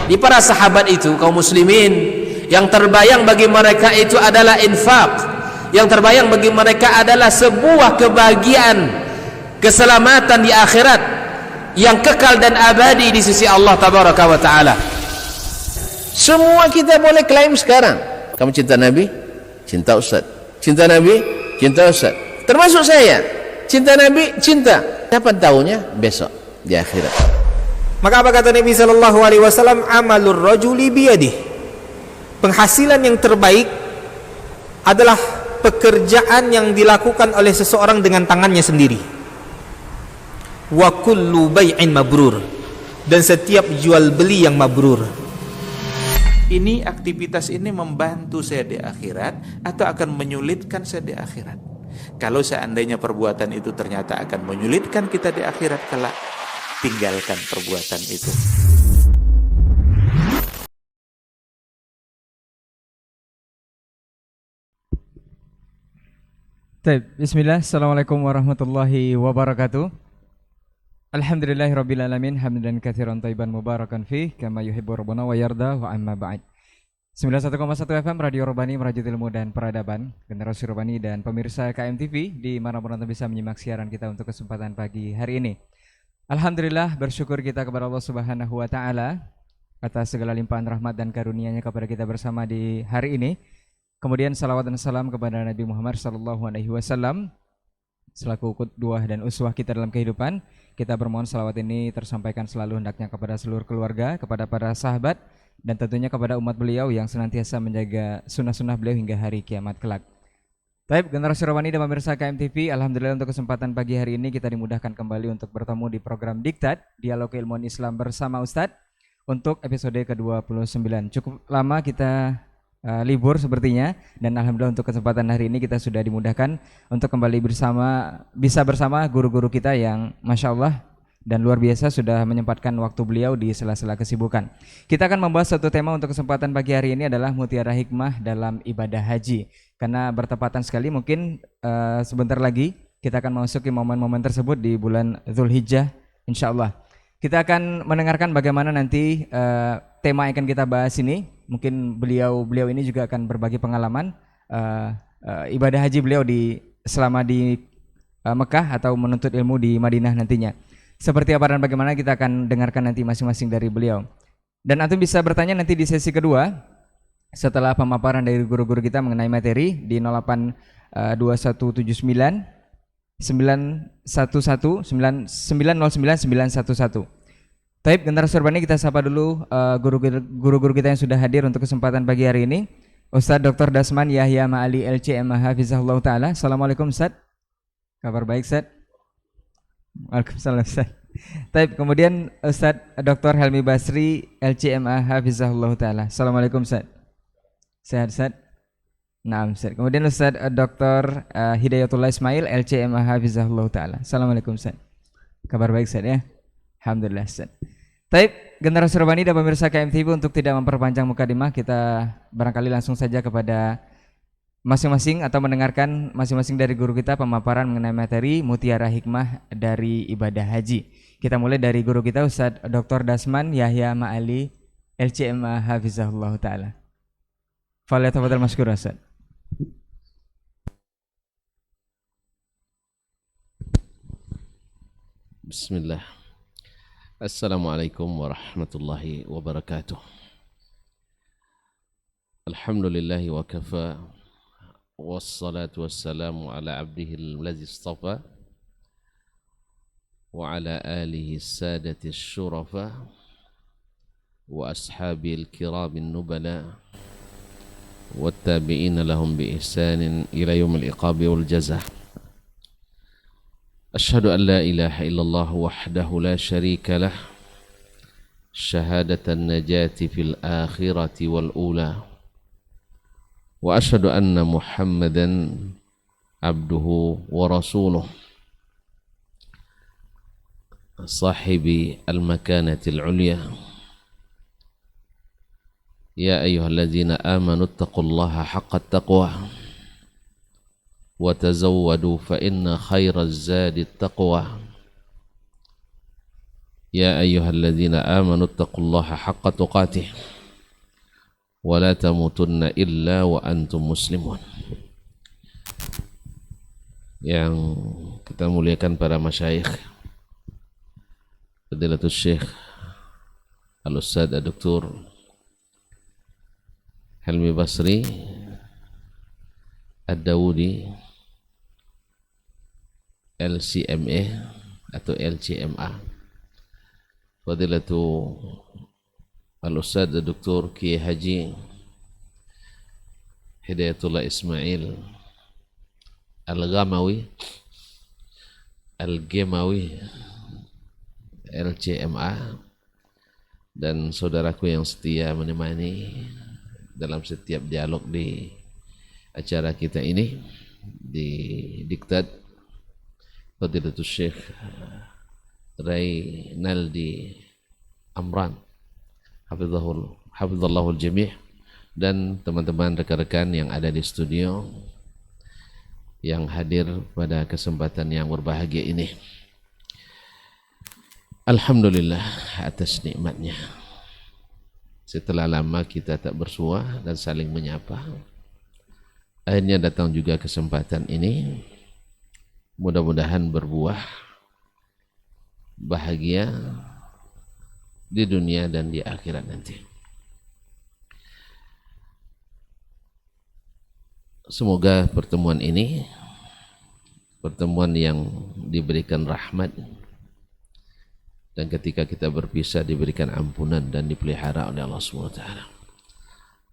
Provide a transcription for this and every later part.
Di para sahabat itu, kaum muslimin, yang terbayang bagi mereka itu adalah infak, yang terbayang bagi mereka adalah sebuah kebahagiaan, keselamatan di akhirat yang kekal dan abadi di sisi Allah tabaraka wa taala. Semua kita boleh klaim sekarang, kamu cinta Nabi, cinta Ustaz. Cinta Nabi, cinta Ustaz. Termasuk saya, cinta Nabi, cinta. Kapan tahunya? Besok di akhirat. Maka apa kata Nabi sallallahu alaihi wasallam? Amalur rajuli biyadih. Penghasilan yang terbaik adalah pekerjaan yang dilakukan oleh seseorang dengan tangannya sendiri. Wa kullu bai'in mabrur. Dan setiap jual beli yang mabrur. Ini aktivitas ini membantu saya di akhirat atau akan menyulitkan saya di akhirat? Kalau seandainya perbuatan itu ternyata akan menyulitkan kita di akhirat kelak, tinggalkan perbuatan itu. Bismillah, Assalamualaikum warahmatullahi wabarakatuh. Alhamdulillahirrabbilalamin. Hamdan katsiran thayyiban mubarakan fih kama yuhibbu rabbuna wa yarda wa amma ba'd. 91,1 FM Radio Robani, merajut ilmu dan peradaban, generasi Robani dan pemirsa KMTV di manapun Anda bisa menyimak siaran kita untuk kesempatan pagi hari ini. Alhamdulillah, bersyukur kita kepada Allah Subhanahu wa taala atas segala limpahan rahmat dan karunia-Nya kepada kita bersama di hari ini. Kemudian salawat dan salam kepada Nabi Muhammad sallallahu alaihi wasallam selaku qudwah dan uswah kita dalam kehidupan. Kita bermohon salawat ini tersampaikan selalu hendaknya kepada seluruh keluarga, kepada para sahabat, dan tentunya kepada umat beliau yang senantiasa menjaga sunnah-sunnah beliau hingga hari kiamat kelak. Taib, generasi Robani dan pemirsa KMTV, alhamdulillah untuk kesempatan pagi hari ini kita dimudahkan kembali untuk bertemu di program Diktat, Dialog Keilmuan Islam bersama Ustadz, untuk episode ke-29. Cukup lama kita libur sepertinya, dan alhamdulillah untuk kesempatan hari ini kita sudah dimudahkan untuk kembali bisa bersama guru-guru kita yang Masya Allah dan luar biasa sudah menyempatkan waktu beliau di sela-sela kesibukan. Kita akan membahas satu tema untuk kesempatan pagi hari ini adalah mutiara hikmah dalam ibadah haji. Karena bertepatan sekali mungkin sebentar lagi kita akan memasuki momen-momen tersebut di bulan Dzulhijjah insyaallah. Kita akan mendengarkan bagaimana nanti tema yang akan kita bahas ini. Mungkin beliau ini juga akan berbagi pengalaman ibadah haji beliau selama di Mekah atau menuntut ilmu di Madinah nantinya. Seperti apa dan bagaimana kita akan dengarkan nanti masing-masing dari beliau. Dan antum bisa bertanya nanti di sesi kedua setelah pemaparan dari guru-guru kita mengenai materi di 082179 911 909 911. Taib, generasi Robani, kita sapa dulu guru-guru kita yang sudah hadir untuk kesempatan pagi hari ini. Ustadz Dr. Dasman Yahya Ma'ali LCM Hafizahullah Ta'ala. Assalamualaikum Ustadz. Kabar baik Ustadz? Waalaikumsalam Ustadz. Taib, kemudian Ustadz Dr. Helmi Basri LCM Hafizahullah Ta'ala. Assalamualaikum Ustadz. Sehat Ustadz? Naam Ustadz. Kemudian Ustadz Dr. Hidayatullah Ismail LCM Hafizahullah Ta'ala. Assalamualaikum Ustadz. Kabar baik Ustadz ya? Alhamdulillah Ustaz. Taib, generasi Robani dan pemirsa KMTV, untuk tidak memperpanjang mukadimah, kita barangkali langsung saja kepada masing-masing atau mendengarkan masing-masing dari guru kita pemaparan mengenai materi mutiara hikmah dari ibadah haji. Kita mulai dari guru kita Ustaz Dr. Dasman Yahya Ma'ali LCM Hafizahullah Ta'ala. Falyatafadhal masykur Ustaz. Bismillah. Assalamualaikum warahmatullahi wabarakatuh. Alhamdulillahi wa kafa, wassalatu wassalamu ala abdihi alladhi istafa wa ala alihi sadati syurafa wa ashabi al-kiram an-nubala wa tabi'ina lahum bi ihsanin ila yawmil iqabi wal jazaa. أشهد أن لا إله إلا الله وحده لا شريك له شهادة النجاة في الآخرة والأولى وأشهد أن محمدا عبده ورسوله صاحب المكانة العليا يا أيها الذين آمنوا اتقوا الله حق التقوى وتزودوا فإن خير الزاد التقوى يا أيها الذين آمنوا اتقوا الله حق تقاته ولا تموتن إلا وأنتم مسلمون. Yang kita muliakan para masyayikh, Fadilatul Syekh Al-Ustadz Dr. Helmi Basri Ad-Dawudi LCMA atau LCMA, Fadilatul Al-Ustadz Dr. Kiai Haji Hidayatullah Ismail Al-Ghamawi Al-Gemawi LCMA, dan saudaraku yang setia menemani dalam setiap dialog di acara kita ini, di diktat Fadilatul Syekh Rainaldi Amran hafizallahul jami', dan teman-teman rekan-rekan yang ada di studio yang hadir pada kesempatan yang berbahagia ini. Alhamdulillah atas nikmatnya. Setelah lama kita tak bersua dan saling menyapa, akhirnya datang juga kesempatan ini. Mudah-mudahan berbuah bahagia di dunia dan di akhirat nanti. Semoga pertemuan ini pertemuan yang diberikan rahmat, dan ketika kita berpisah diberikan ampunan dan dipelihara oleh Allah Subhanahu wa taala.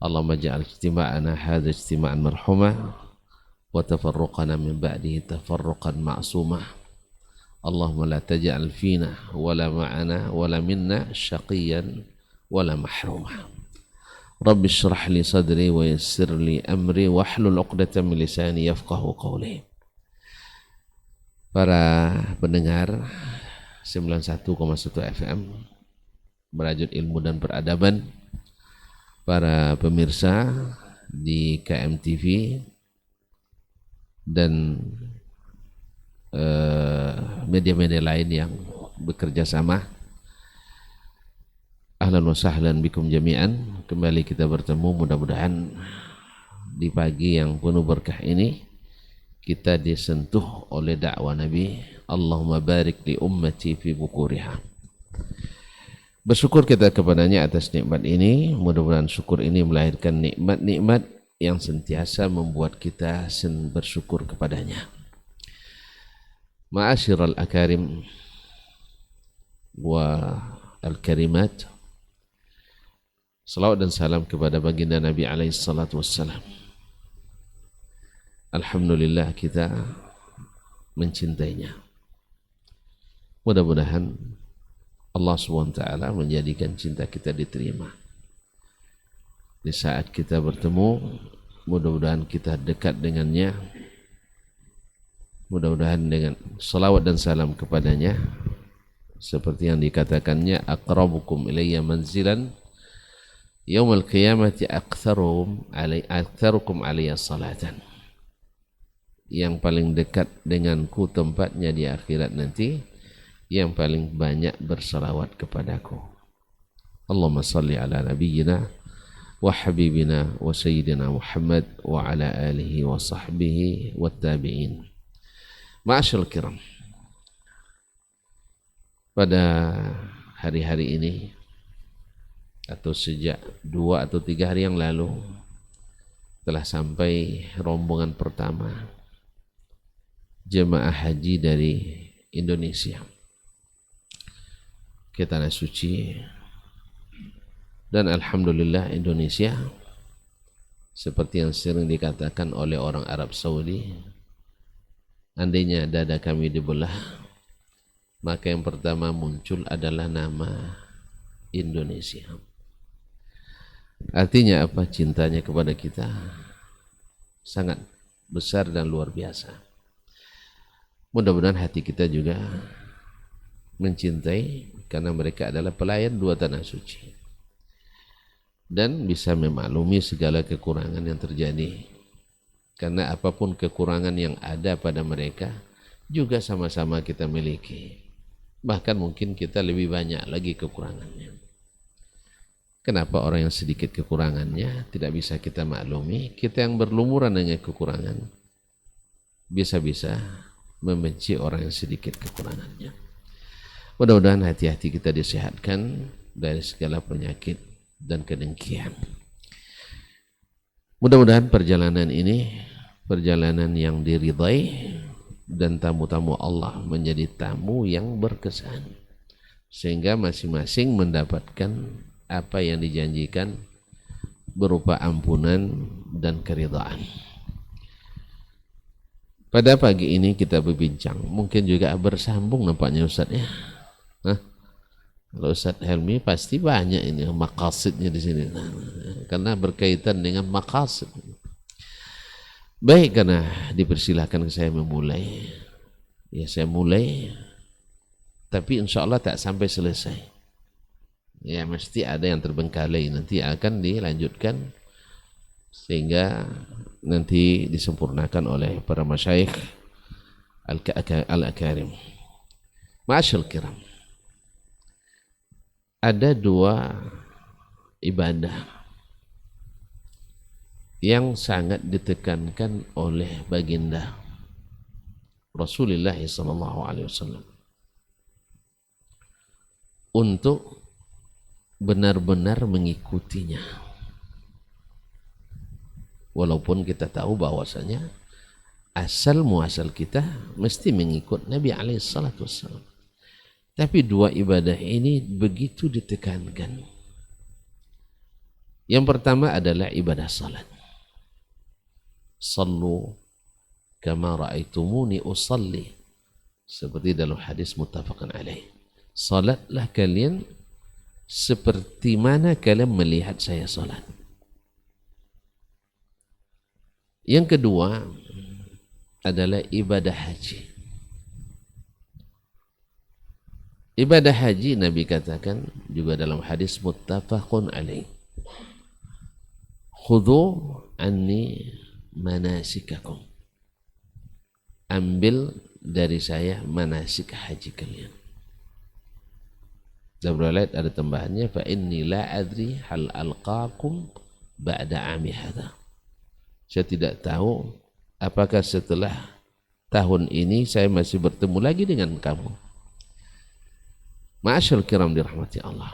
Allahumma ja'al ijtima'ana hadza ijtima'an marhumah wa tafarruqana min ba'dihi tafarruqan ma'sumah. Allahumma la taj'al fina wala ma'ana wala minna syaqiyan wala mahrumah. Rabbi syrah li sadri wa yassir li amri wahlul 'uqdatam min lisani yafqahu qawli. Para pendengar 91,1 FM Merajut Ilmu dan Peradaban, para pemirsa di KMTV dan media-media lain yang bekerja sama, ahlan wa sahlan bikum jami'an. Kembali kita bertemu, mudah-mudahan di pagi yang penuh berkah ini kita disentuh oleh dakwah Nabi, Allahumma barik li ummati fi bukuriha. Bersyukur kita kepadanya atas nikmat ini. Mudah-mudahan syukur ini melahirkan nikmat-nikmat yang sentiasa membuat kita bersyukur kepadanya. Ma'asyiral akarim wa al-karimat, salawat dan salam kepada baginda Nabi alaihi salatu wassalam. Alhamdulillah kita mencintainya. Mudah-mudahan Allah SWT menjadikan cinta kita diterima. Di saat kita bertemu, mudah-mudahan kita dekat dengannya. Mudah-mudahan dengan salawat dan salam kepadanya, seperti yang dikatakannya, aqrabukum ilayya manzilan yaumal qiyamati aktsarukum alayya salatan. Yang paling dekat denganku tempatnya di akhirat nanti, yang paling banyak bersalawat kepadaku. Allahumma salli ala nabiyyina wa habibina wa sayyidina Muhammad wa ala alihi wa sahbihi wa tabi'in. Ma'asyal kiram, pada hari-hari ini atau sejak 2 atau 3 hari yang lalu telah sampai rombongan pertama jemaah haji dari Indonesia ke Tanah Suci. Dan alhamdulillah Indonesia, seperti yang sering dikatakan oleh orang Arab Saudi, andainya dada kami dibelah, maka yang pertama muncul adalah nama Indonesia. Artinya apa? Cintanya kepada kita sangat besar dan luar biasa. Mudah-mudahan hati kita juga mencintai, karena mereka adalah pelayan 2 tanah suci dan bisa memaklumi segala kekurangan yang terjadi, karena apapun kekurangan yang ada pada mereka juga sama-sama kita miliki. Bahkan mungkin kita lebih banyak lagi kekurangannya. Kenapa orang yang sedikit kekurangannya tidak bisa kita maklumi? Kita yang berlumuran dengan kekurangan bisa-bisa membenci orang yang sedikit kekurangannya. Mudah-mudahan hati-hati kita disehatkan dari segala penyakit dan kedengkian. Mudah-mudahan perjalanan ini perjalanan yang diridai dan tamu-tamu Allah menjadi tamu yang berkesan, sehingga masing-masing mendapatkan apa yang dijanjikan berupa ampunan dan keridhaan. Pada pagi ini kita berbincang, mungkin juga bersambung nampaknya Ustaz ya. Kalau Ustaz Helmi pasti banyak ini maqasidnya di sini, karena berkaitan dengan maqasid. Baik, karena dipersilahkan saya memulai. Ya, saya mulai, tapi insya Allah tak sampai selesai. Ya, mesti ada yang terbengkalai, nanti akan dilanjutkan sehingga nanti disempurnakan oleh para masyayikh al-akarim. Ma'asyil kiram, ada dua ibadah yang sangat ditekankan oleh baginda Rasulullah SAW untuk benar-benar mengikutinya, walaupun kita tahu bahwasanya asal muasal kita mesti mengikut Nabi SAW, tapi dua ibadah ini begitu ditekankan. Yang pertama adalah ibadah salat. Sallu kama ra'aitumuni usalli, seperti dalam hadis muttafaqun alaih. Salatlah kalian seperti mana kalian melihat saya salat. Yang kedua adalah ibadah haji. Ibadah haji Nabi katakan juga dalam hadis muttafaqun alaih, khudhu anni manasikakum, ambil dari saya manasik haji kalian. Dalam riwayat ada tambahannya, fa inni la adri hal alqakum ba'da ami hadha, saya tidak tahu apakah setelah tahun ini saya masih bertemu lagi dengan kamu. Ma'asyal kiram dirahmati Allah,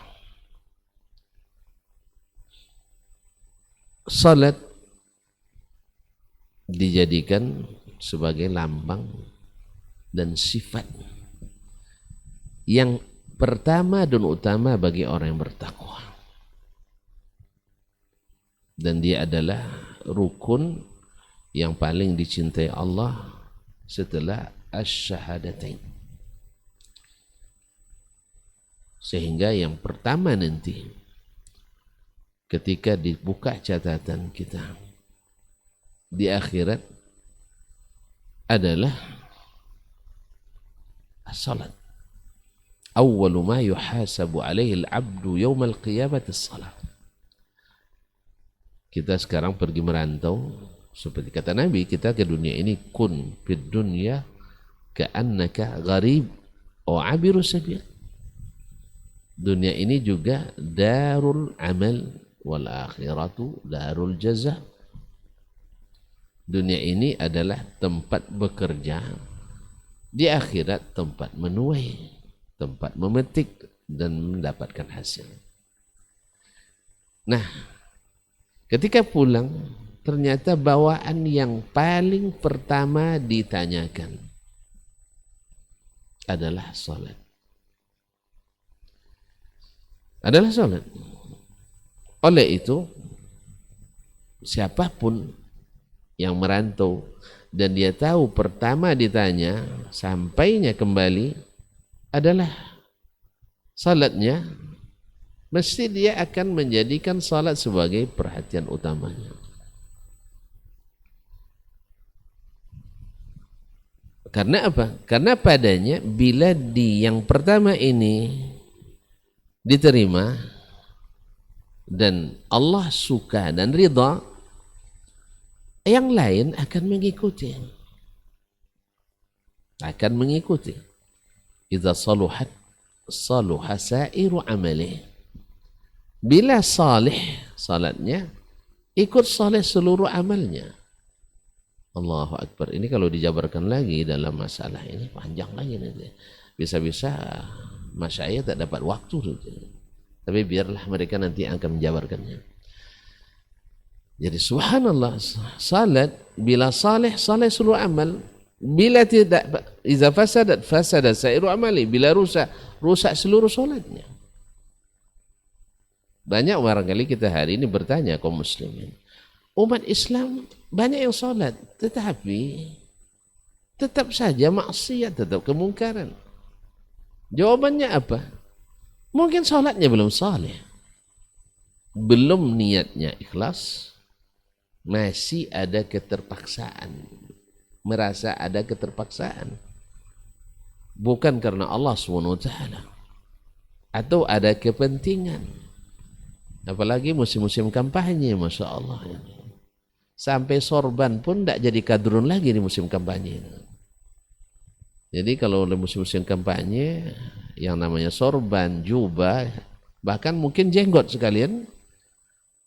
salat dijadikan sebagai lambang dan sifat yang pertama dan utama bagi orang yang bertakwa, dan dia adalah rukun yang paling dicintai Allah setelah asyhadatain. Sehingga yang pertama nanti ketika dibuka catatan kita di akhirat adalah as-salat. Awwalu ma yuhasabu alaihi al-'abdu yawmal qiyamati as-salat. Kita sekarang pergi merantau, seperti kata Nabi, kita ke dunia ini kun fid dunya ka'annaka gharib aw 'abiru sabil. Dunia ini juga darul amal wal akhiratu darul jaza. Dunia ini adalah tempat bekerja, di akhirat tempat menuai, tempat memetik dan mendapatkan hasil. Nah, ketika pulang ternyata bawaan yang paling pertama ditanyakan adalah salat. Adalah salat. Oleh itu, siapapun yang merantau dan dia tahu pertama ditanya sampainya kembali adalah salatnya, mesti dia akan menjadikan salat sebagai perhatian utamanya. Karena apa? Karena padanya bila di yang pertama ini diterima dan Allah suka dan ridha, yang lain akan mengikuti. idza saluhat saluha sa'iru amali. Bila salih salatnya, ikut salih seluruh amalnya. Allahu Akbar. Ini kalau dijabarkan lagi dalam masalah ini panjang lagi nanti. Bisa-bisa masyayikh tak dapat waktu. Tapi biarlah mereka nanti akan menjabarkannya. Jadi subhanallah, salat bila salih seluruh amal. Bila tidak, iza fasadat fasada sa'iru amali. Bila rusak seluruh salatnya. Banyak barangkali kita hari ini bertanya kaum muslimin, umat Islam banyak yang salat, tetapi tetap saja maksiat, tetap kemungkaran. Jawabannya apa? Mungkin salatnya belum saleh, belum niatnya ikhlas, masih ada keterpaksaan, merasa ada keterpaksaan, bukan karena Allah SWT, atau ada kepentingan. Apalagi musim-musim kampanye, Masya Allah. Sampai sorban pun tidak jadi kadrun lagi di musim kampanye. Jadi kalau musim-musim kampanye, yang namanya sorban, jubah, bahkan mungkin jenggot sekalian,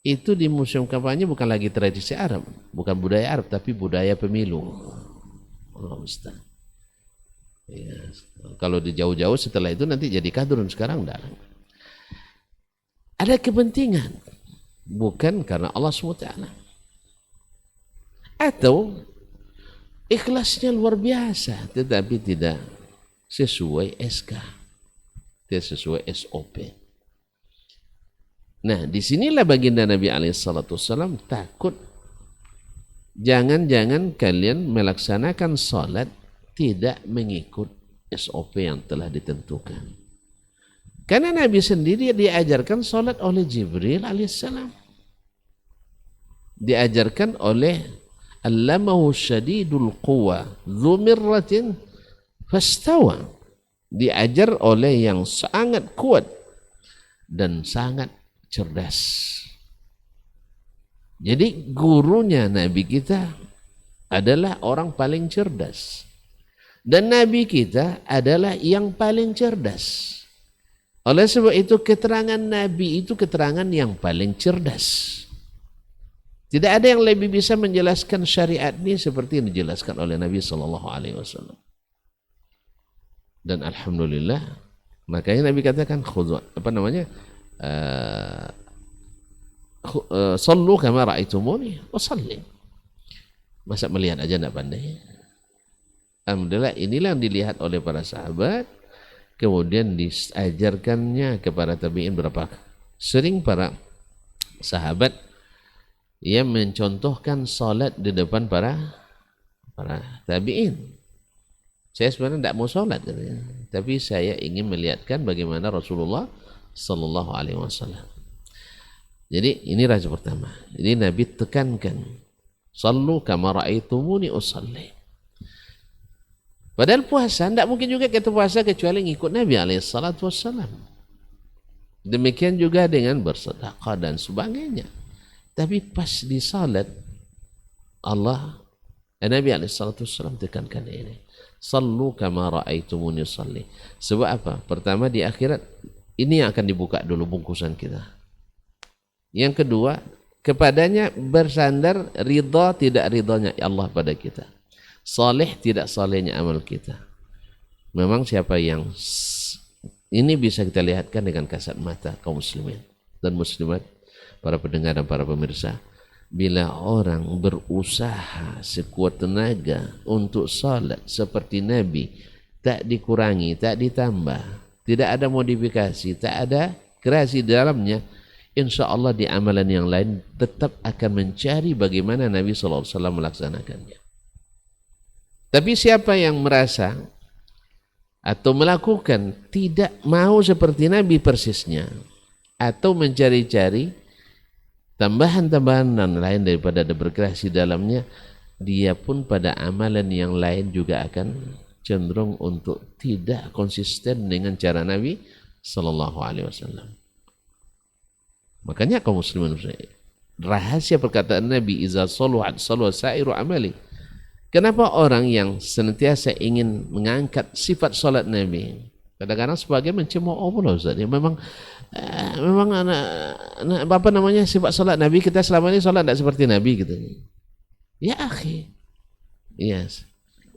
itu di musim kampanye bukan lagi tradisi Arab, bukan budaya Arab, tapi budaya pemilu. Allah Ustaz. Ya, kalau di jauh-jauh setelah itu nanti jadi kadrun, sekarang enggak. Ada kepentingan, bukan karena Allah SWT. Atau ikhlasnya luar biasa, tetapi tidak sesuai SK, tidak sesuai SOP. Nah, disinilah baginda Nabi SAW takut, jangan-jangan kalian melaksanakan salat tidak mengikut SOP yang telah ditentukan. Karena Nabi sendiri diajarkan salat oleh Jibril alaihissalam. Diajarkan oleh allamahu syadidul quwa dzu mirratin fastawa. Diajar oleh yang sangat kuat dan sangat cerdas. Jadi gurunya Nabi kita adalah orang paling cerdas. Dan Nabi kita adalah yang paling cerdas. Oleh sebab itu keterangan Nabi itu keterangan yang paling cerdas. Tidak ada yang lebih bisa menjelaskan syariat ini seperti yang dijelaskan oleh Nabi SAW. Dan alhamdulillah, makanya Nabi katakan sallu kama ra'aitumuni wasallim. Masa melihat aja tidak pandai. Alhamdulillah, inilah yang dilihat oleh para sahabat. Kemudian diajarkannya kepada tabi'in berapa sering para sahabat yang mencontohkan salat di depan para tabi'in. Saya sebenarnya tidak mau salat, tapi saya ingin melihatkan bagaimana Rasulullah Sallallahu Alaihi Wasallam. Jadi ini raja pertama. Jadi Nabi tekankan, sallu kama ra'aitumuni usalli. Padahal puasa, tidak mungkin juga kita puasa kecuali ngikut Nabi SAW. Demikian juga dengan bersedekah dan sebagainya. Tapi pas di salat, Nabi SAW tekankan ini. Sallu kama ra'aitumuni salli. Sebab apa? Pertama, di akhirat, ini yang akan dibuka dulu bungkusan kita. Yang kedua, kepadanya bersandar ridha tidak ridhanya Allah pada kita. Saleh tidak salehnya amal kita. Memang siapa yang ini bisa kita lihatkan dengan kasat mata kaum muslimin dan muslimat, para pendengar dan para pemirsa. Bila orang berusaha sekuat tenaga untuk salat seperti Nabi, tak dikurangi, tak ditambah, tidak ada modifikasi, tak ada kreasi dalamnya, insya Allah di amalan yang lain tetap akan mencari bagaimana Nabi SAW melaksanakannya. Tapi siapa yang merasa atau melakukan tidak mau seperti Nabi persisnya, atau mencari-cari tambahan-tambahan dan lain daripada ada berkreasi dalamnya, dia pun pada amalan yang lain juga akan cenderung untuk tidak konsisten dengan cara Nabi Sallallahu Alaihi Wasallam. Makanya kaum muslimin, rahasia perkataan Nabi, iza saluhat saluha sa'iru amali. Kenapa orang yang senantiasa ingin mengangkat sifat salat Nabi, Kadang-kadang sebagian mencemooh pula Ustaz. Ya, memang apa namanya sifat salat Nabi, kita selama ini salat tidak seperti Nabi gitu. Ya akhi, yes.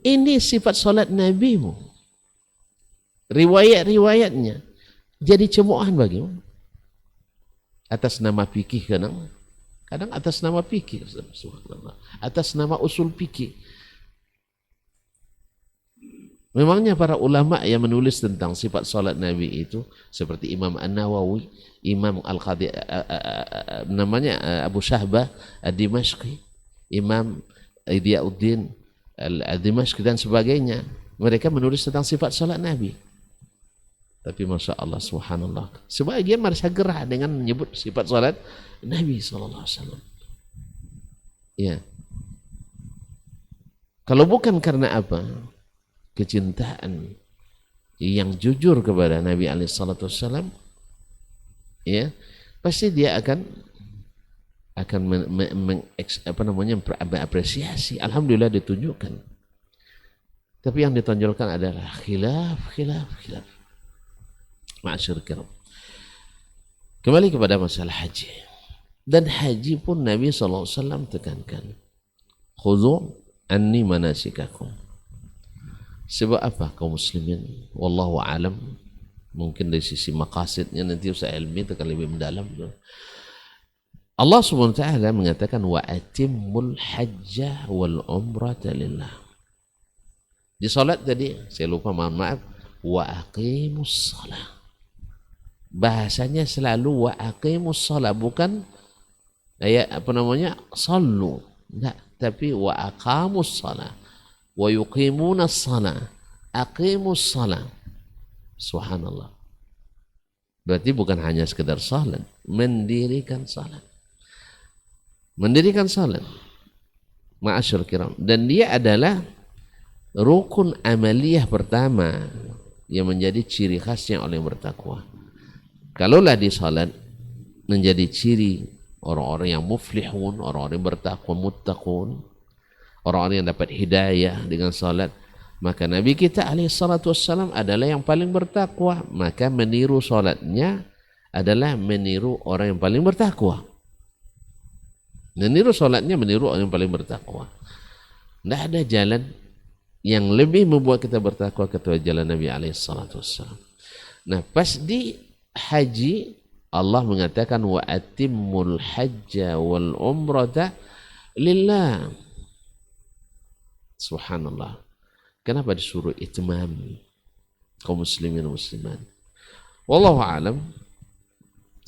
Ini sifat salat Nabimu. Riwayat-riwayatnya jadi cemoohan bagimu. Atas nama fikih kadang atas nama fikih, atas nama usul fikih. Memangnya para ulama yang menulis tentang sifat salat Nabi itu seperti Imam An-Nawawi, Imam Al-Qadi namanya Abu Syahbah Ad-Dimashqi, Imam Idyauddin Al-Dimashqi dan sebagainya. Mereka menulis tentang sifat salat Nabi. Tapi Masya Allah, subhanallah, sebagian merasa gerah dengan menyebut sifat salat Nabi SAW. Ya. Kalau bukan karena apa? Kecintaan yang jujur kepada Nabi SAW, ya, pasti dia akan mengapresiasi. Alhamdulillah ditunjukkan. Tapi yang ditonjolkan adalah khilaf. Ma'asyur kiram. Kembali kepada masalah haji. Dan haji pun Nabi SAW tekankan. Khudhu anni manasikakum. Sebab apa kaum muslimin? Wallahu alam. Mungkin dari sisi maqasidnya nanti usaha ilmi itu akan lebih mendalam. Allah subhanahu wa ta'ala mengatakan wa atimmul hajjah wal umrata lillah. Di salat tadi saya lupa, mohon maaf, wa aqimus salah. Bahasanya selalu wa aqimus salah, bukan sallu, enggak, tapi wa aqamus salah wa yuqimuna salah, aqimus salah. Subhanallah. Berarti bukan hanya sekedar salat, mendirikan salat. Ma'asyur kiram. Dan dia adalah rukun amaliyah pertama yang menjadi ciri khasnya orang yang bertakwa. Kalaulah di salat menjadi ciri orang-orang yang muflihun, orang-orang yang bertakwa, muttaqun, orang-orang yang dapat hidayah dengan salat, maka Nabi kita alaihi salatu wassalam adalah yang paling bertakwa, maka meniru salatnya adalah meniru orang yang paling bertakwa. Meniru salatnya meniru orang yang paling bertakwa. Tidak ada jalan yang lebih membuat kita bertakwa kecuali jalan Nabi alaihi salatu wassalam. Nah, pas di haji Allah mengatakan wa atimmul hajja wal umrata lillah. Subhanallah. Kenapa disuruh itmam kaum muslimin dan muslimat? Wallahu alam.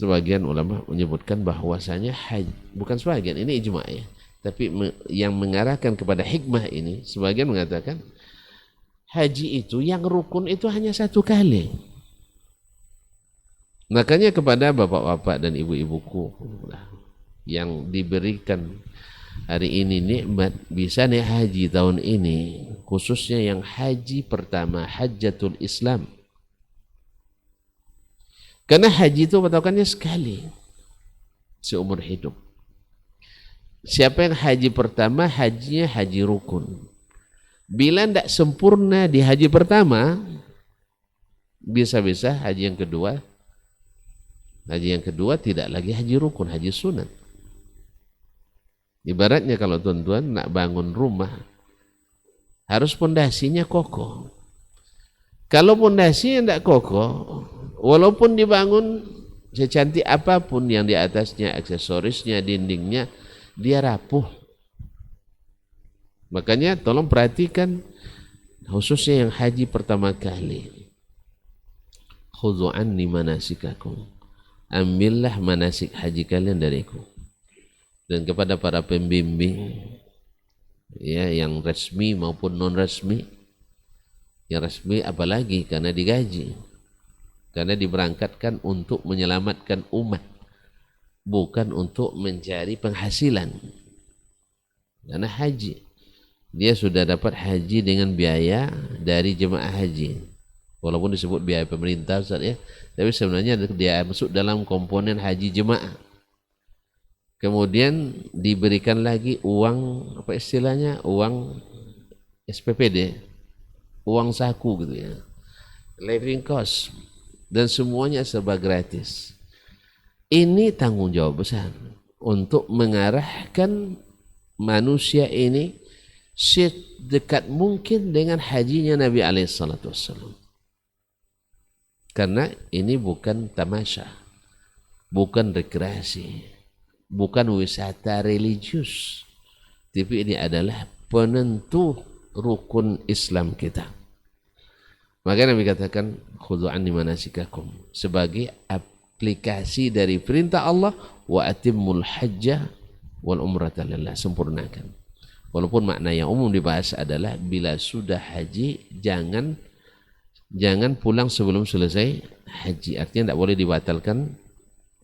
Sebagian ulama menyebutkan bahwasanya haji, bukan sebagian, ini ijma' ya, tapi yang mengarahkan kepada hikmah ini, sebagian mengatakan haji itu yang rukun itu hanya satu kali. Makanya kepada bapak-bapak dan ibu-ibuku yang diberikan hari ini nikmat bisa naik haji tahun ini, khususnya yang haji pertama, Hajjatul Islam. Karena haji itu patokannya sekali seumur hidup. Siapa yang haji pertama, hajinya haji rukun. Bila tidak sempurna di haji pertama, bisa-bisa haji yang kedua tidak lagi haji rukun, haji sunat. Ibaratnya kalau tuan-tuan nak bangun rumah, harus pondasinya kokoh. Kalau pondasinya tidak kokoh, walaupun dibangun secantik apapun yang di atasnya, aksesorisnya, dindingnya, dia rapuh. Makanya tolong perhatikan, khususnya yang haji pertama kali. Khudhu anni manasikakum. Ambillah manasik haji kalian dariku. Dan kepada para pembimbing, ya, yang resmi maupun non resmi, yang resmi apalagi karena digaji, karena diberangkatkan untuk menyelamatkan umat, bukan untuk mencari penghasilan. Karena haji, dia sudah dapat haji dengan biaya dari jemaah haji, walaupun disebut biaya pemerintah, Ustaz, ya, tapi sebenarnya dia masuk dalam komponen haji jemaah. Kemudian diberikan lagi uang, apa istilahnya, uang SPPD, uang saku gitu ya. living cost, dan semuanya serba gratis. Ini tanggung jawab besar untuk mengarahkan manusia ini sedekat mungkin dengan hajinya Nabi SAW. Karena ini bukan tamasya, bukan rekreasi, bukan wisata religius, tapi ini adalah penentu rukun Islam kita. Maka Nabi katakan khudhu anni manasikakum, sebagai aplikasi dari perintah Allah, wa atimmul hajjah wal umrata lillah, sempurnakan. Walaupun makna yang umum dibahas adalah bila sudah haji jangan pulang sebelum selesai haji, artinya tidak boleh dibatalkan.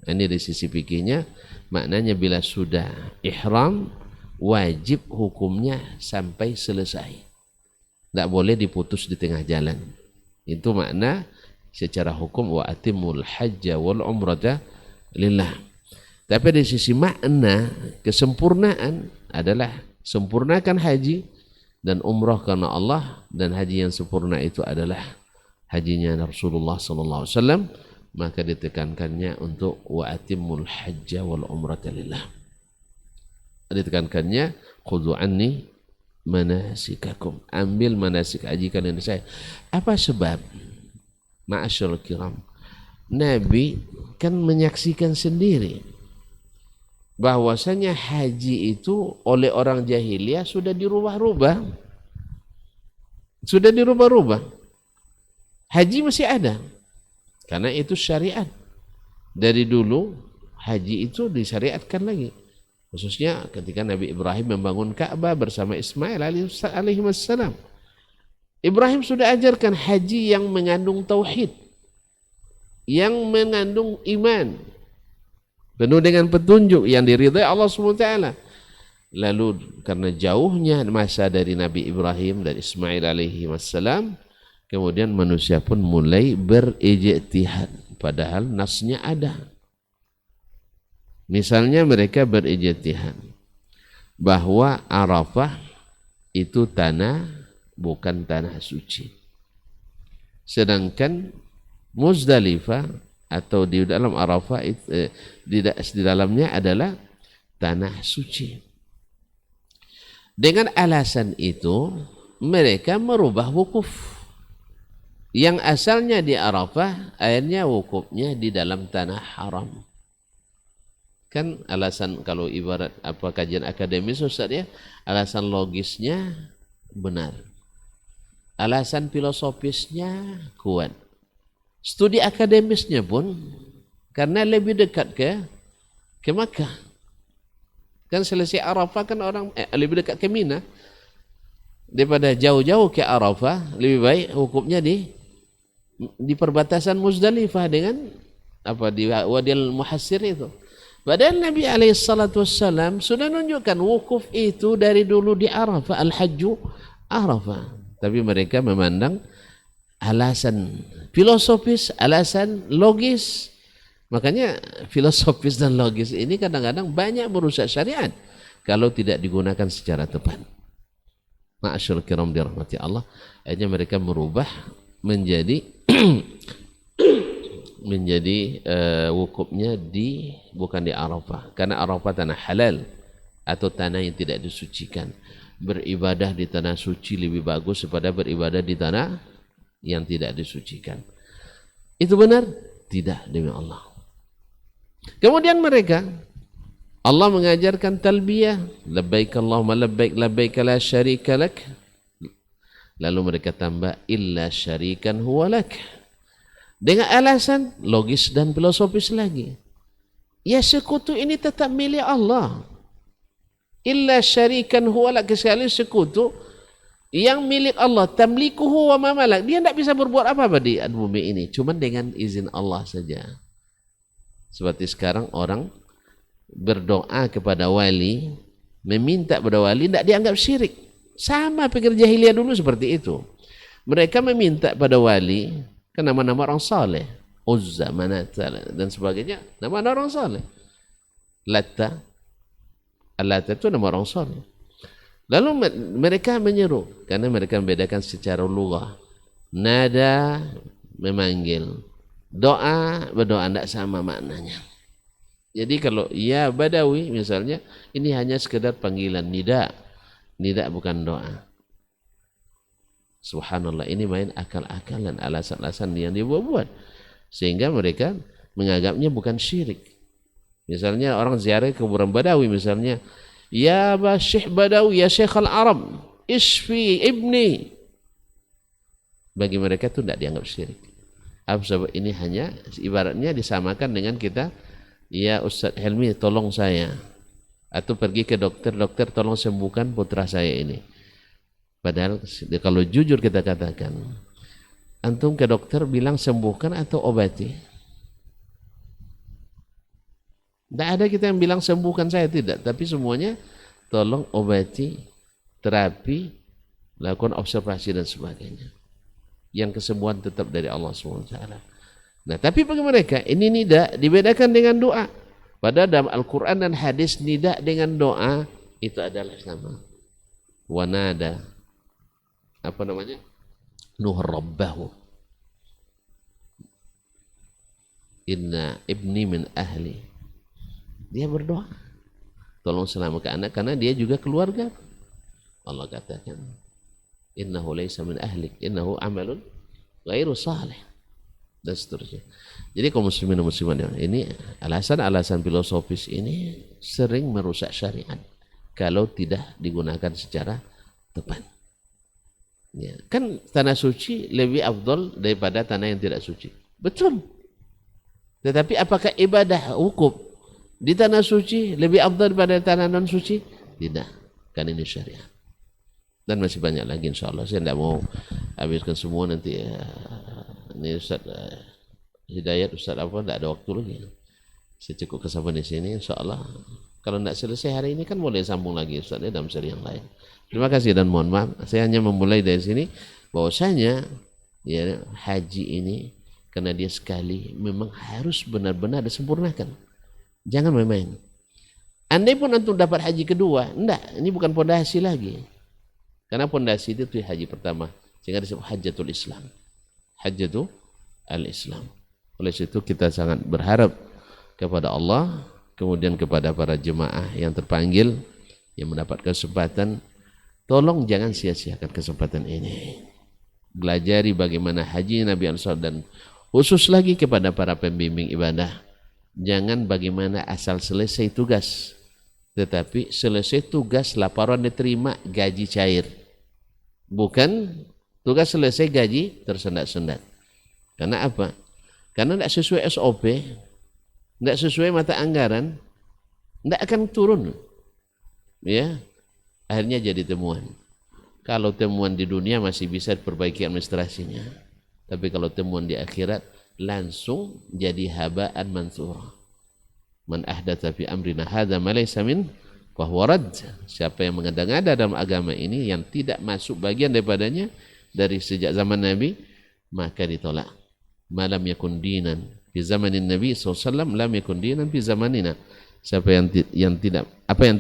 Ini dari sisi fikihnya, maknanya bila sudah ihram wajib hukumnya sampai selesai, tidak boleh diputus di tengah jalan. Itu makna secara hukum wa atimul hajja wal umrata lillah. Tapi dari sisi makna kesempurnaan adalah sempurnakan haji dan umrah karena Allah, dan haji yang sempurna itu adalah hajinya Rasulullah SAW. Maka ditekankannya untuk wa atimul hajja wal umrata lillah. Ditekankannya khudhu anni manasikakum, ambil manasik haji kalian dari saya. Apa sebab? Ma'asyarul kiram, Nabi kan menyaksikan sendiri bahwasanya haji itu oleh orang jahiliyah sudah dirubah-rubah. Sudah dirubah-rubah. Haji masih ada, karena itu syariat. Dari dulu haji itu disyariatkan lagi. Khususnya ketika Nabi Ibrahim membangun Ka'bah bersama Ismail alaihi wassalam. Ibrahim sudah ajarkan haji yang mengandung tauhid, yang mengandung iman, penuh dengan petunjuk yang diridhai Allah SWT. Lalu karena jauhnya masa dari Nabi Ibrahim dan Ismail alaihi wassalam, kemudian manusia pun mulai berijtihad, padahal nasnya ada. Misalnya mereka berijtihad bahwa Arafah itu tanah, bukan tanah suci. Sedangkan Muzdalifah atau di dalam Arafah di dalamnya adalah tanah suci. Dengan alasan itu mereka merubah wukuf. Yang asalnya di Arafah, akhirnya wukufnya di dalam tanah haram. Kan alasan, kalau ibarat apa kajian akademis Ustaz ya, alasan logisnya benar, alasan filosofisnya kuat, studi akademisnya pun karena lebih dekat ke Makkah. Kan selesai Arafah kan orang lebih dekat ke Mina, daripada jauh-jauh ke Arafah, lebih baik hukumnya di perbatasan Muzdalifah dengan apa, di Wadil Muhassir itu. Padahal Nabi SAW sudah menunjukkan wukuf itu dari dulu di Arafah, al-hajju Arafah. Tapi mereka memandang alasan filosofis, alasan logis. Makanya filosofis dan logis ini kadang-kadang banyak merusak syariat kalau tidak digunakan secara tepat. Ma'asyarul kiram dirahmati Allah, akhirnya mereka merubah menjadi wukufnya bukan di Arafah, karena Arafah tanah halal atau tanah yang tidak disucikan. Beribadah di tanah suci lebih bagus daripada beribadah di tanah yang tidak disucikan. Itu benar? Tidak, demi Allah. Kemudian mereka, Allah mengajarkan talbiyah, labbaik Allahumma labbaik, labbaik la syarika lak. Lalu mereka tambah illa syarikan huwa lak, dengan alasan logis dan filosofis lagi. Ya, sekutu ini tetap milik Allah. Illa syarikan huwa lak, sekali sekutu yang milik Allah, tamlikuhu wa ma malak. Dia tidak bisa berbuat apa-apa di bumi ini, cuma dengan izin Allah saja. Seperti sekarang orang berdoa kepada wali, meminta kepada wali, tidak dianggap syirik. Sama pikir jahiliyah dulu seperti itu. Mereka meminta pada wali kan nama-nama orang saleh, Uzza, Manat dan sebagainya, nama orang saleh. Latta, Al-Latta itu nama orang saleh. Lalu mereka menyeru, karena mereka membedakan secara lughah. Nada memanggil. Doa, berdoa tidak sama maknanya. Jadi kalau ya Badawi misalnya, ini hanya sekedar panggilan, nida. Nida bukan doa. Subhanallah, ini main akal-akalan, alasan-alasan yang dibuat-buat. Sehingga mereka menganggapnya bukan syirik. Misalnya orang ziarah ke kuburan Badawi misalnya, ya Syekh Badawi, ya Syekh al-Arab, isfi ibni. Bagi mereka itu tidak dianggap syirik. Sebab ini hanya ibaratnya disamakan dengan kita, ya Ustaz Helmi tolong saya, atau pergi ke dokter, dokter tolong sembuhkan putra saya ini. Padahal kalau jujur kita katakan, antum ke dokter bilang sembuhkan atau obati? Tidak ada kita yang bilang sembuhkan saya, tidak, tapi semuanya tolong obati, terapi, lakukan observasi dan sebagainya. Yang kesembuhan tetap dari Allah SWT. Nah, tapi bagi mereka ini nida dibedakan dengan doa. Pada dalam Al-Quran dan hadis, nida dengan doa itu adalah sama. Wanada, apa namanya? Nuh rabbahu, inna ibni min ahli. Dia berdoa, tolong selamatkan anak, karena dia juga keluarga. Allah katakan, innahu laysa min ahlik, innahu amalun ghairu salih, dan seterusnya. Jadi kaum muslimin dan muslimat, ini alasan-alasan filosofis ini sering merusak syariat kalau tidak digunakan secara tepat. Ya, kan tanah suci lebih afdal daripada tanah yang tidak suci. Betul. Tetapi apakah ibadah wukuf di tanah suci lebih afdal daripada tanah non suci? Tidak. Kan ini syariat. Dan masih banyak lagi insyaAllah. Saya tidak mau habiskan semua nanti. Ini Ustaz Hidayat, Ustaz apa, tidak ada waktu lagi. Saya cukup kesabaran di sini insyaAllah. Kalau tidak selesai hari ini kan boleh sambung lagi Ustaz dalam seri yang lain. Terima kasih dan mohon maaf. Saya hanya memulai dari sini bahwasanya ya, haji ini karena dia sekali memang harus benar-benar disempurnakan. Jangan main-main. Andai pun antum dapat haji kedua, enggak, ini bukan pondasi lagi. Karena pondasi itu haji pertama, sehingga disebut Hajjatul Islam. Hajjatul Al-Islam. Oleh situ kita sangat berharap kepada Allah, kemudian kepada para jemaah yang terpanggil, yang mendapat kesempatan, tolong jangan sia-siakan kesempatan ini. Belajari bagaimana haji Nabi SAW, dan khusus lagi kepada para pembimbing ibadah. Jangan bagaimana asal selesai tugas, tetapi selesai tugas laporan diterima, gaji cair. Bukan tugas selesai gaji tersendat-sendat. Karena apa? Karena tidak sesuai SOP, tidak sesuai mata anggaran, tidak akan turun. Ya, akhirnya jadi temuan. Kalau temuan di dunia masih bisa diperbaiki administrasinya, tapi kalau temuan di akhirat langsung jadi habaan mansura. Man ahdatsa fi amrina hadza ma laysa min fahuwa rad. Siapa yang mengada-ngada dalam agama ini yang tidak masuk bagian daripadanya dari sejak zaman Nabi, maka ditolak. Malam yakun dinan fi zamanin Nabi SAW, lam yakun dinan fi zamanina. Siapa yang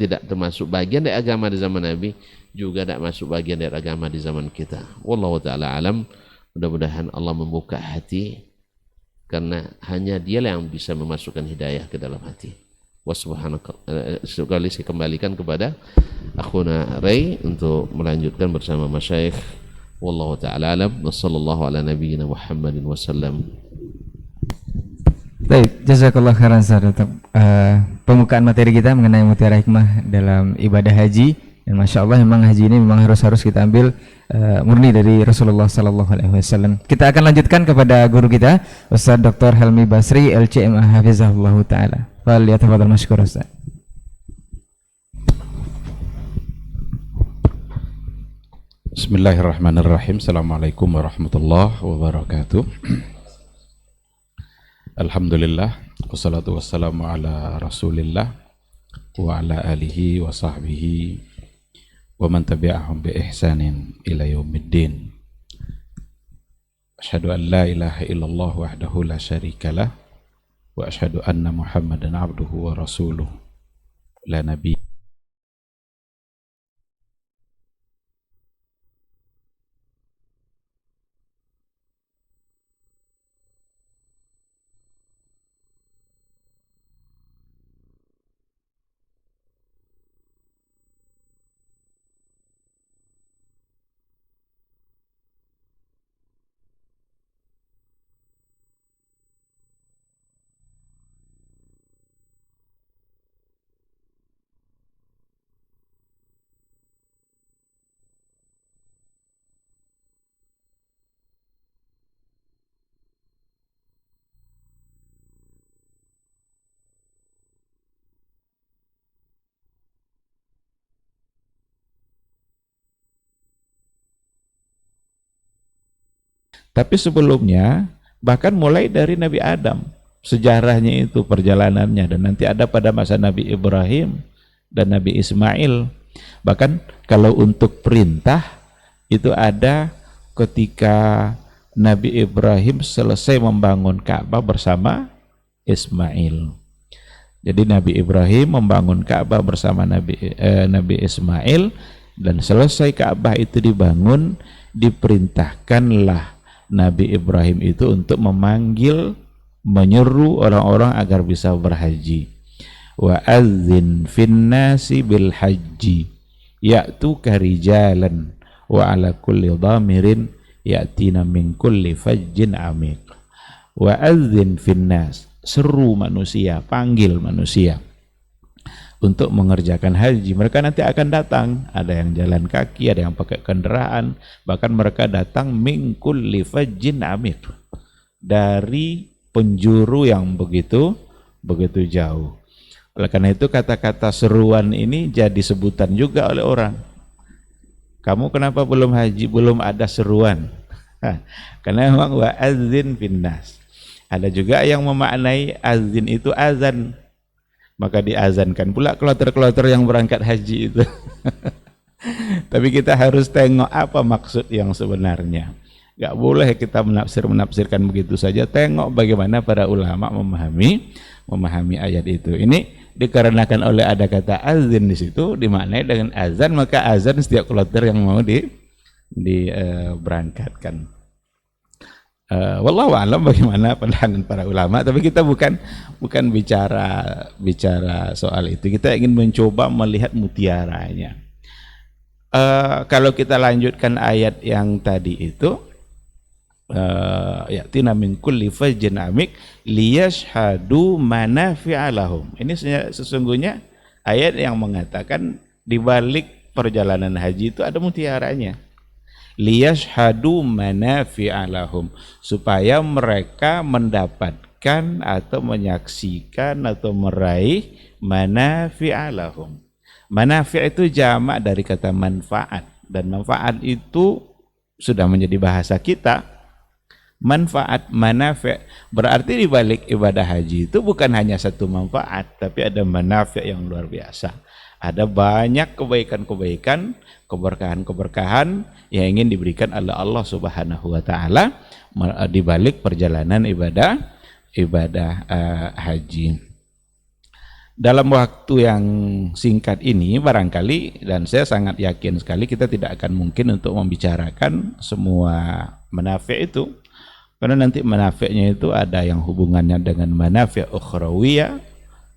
tidak termasuk bagian dari agama di zaman Nabi, juga tidak masuk bagian dari agama di zaman kita. Wallahu taala alam. Mudah-mudahan Allah membuka hati, karena hanya dialah yang bisa memasukkan hidayah ke dalam hati. Sekali saya kembalikan kepada akhuna Ray untuk melanjutkan bersama masyayikh. Wallahu ta'ala alam. Wassallallahu ala nabiyyina Muhammadin wasallam. Baik, jazakallah khairan Ustaz untuk pembukaan materi kita mengenai mutiara hikmah dalam ibadah haji. Dan Masya Allah memang haji ini memang harus kita ambil murni dari Rasulullah Sallallahu Alaihi Wasallam. Kita akan lanjutkan kepada guru kita Ustaz Dr. Helmi Basri LCMA Hafizahullah Ta'ala. Falyatafadhal mashkur Ustaz. Bismillahirrahmanirrahim. Assalamualaikum warahmatullahi wabarakatuh. Alhamdulillah, wassalatu wassalamu ala rasulillah wa ala alihi wa sahbihi wa man tabi'ahum bi ihsanin ila yaumiddin. Asyhadu an la ilaha illallah wahdahu la syarikalah wa asyhadu anna Muhammadan abduhu wa rasuluh la nabi. Tapi sebelumnya, bahkan mulai dari Nabi Adam, sejarahnya itu, perjalanannya, dan nanti ada pada masa Nabi Ibrahim dan Nabi Ismail. Bahkan kalau untuk perintah, itu ada ketika Nabi Ibrahim selesai membangun Ka'bah bersama Ismail. Jadi Nabi Ibrahim membangun Ka'bah bersama Nabi Ismail, dan selesai Ka'bah itu dibangun, diperintahkanlah Nabi Ibrahim itu untuk memanggil, menyeru orang-orang agar bisa berhaji. Wa adzin finnasi bil haji ya'tuka rijalan wa ala kulli dhamirin ya'tina min kulli fajjin amiq. Wa adzin finnas, seru manusia, panggil manusia untuk mengerjakan haji. Mereka nanti akan datang, ada yang jalan kaki, ada yang pakai kendaraan, bahkan mereka datang min kulli fajjin amiq, dari penjuru yang begitu jauh. Oleh karena itu kata-kata seruan ini jadi sebutan juga oleh orang. Kamu kenapa belum haji? Belum ada seruan. Karena memang wa adzin finnas. Ada juga yang memaknai azin itu azan, maka diazankan pula kloter-kloter yang berangkat haji itu. Tapi kita harus tengok apa maksud yang sebenarnya. Gak boleh kita menafsirkan begitu saja. Tengok bagaimana para ulama memahami ayat itu. Ini dikarenakan oleh ada kata azin di situ, dimaknai dengan azan, maka azan setiap kloter yang mau diberangkatkan. Wallahu a'lam bagaimana pandangan para ulama, tapi kita bukan bicara soal itu. Kita ingin mencoba melihat mutiaranya. Kalau kita lanjutkan ayat yang tadi itu, ya'tina min kulli fajjin amik liyashhadu manafi'a lahum. Ini sesungguhnya ayat yang mengatakan di balik perjalanan haji itu ada mutiaranya. Liyashhadu manafi'a lahum, supaya mereka mendapatkan atau menyaksikan atau meraih manafi'a lahum. Manafi' itu jamak dari kata manfaat, dan manfaat itu sudah menjadi bahasa kita. Manfaat, manafi' berarti di balik ibadah haji itu bukan hanya satu manfaat, tapi ada manafi' yang luar biasa. Ada banyak kebaikan-kebaikan, keberkahan-keberkahan yang ingin diberikan oleh Allah Subhanahu wa taala di balik perjalanan ibadah haji. Dalam waktu yang singkat ini barangkali, dan saya sangat yakin sekali, kita tidak akan mungkin untuk membicarakan semua manafi' itu, karena nanti manafi'nya itu ada yang hubungannya dengan manafi' ukhrawiyah,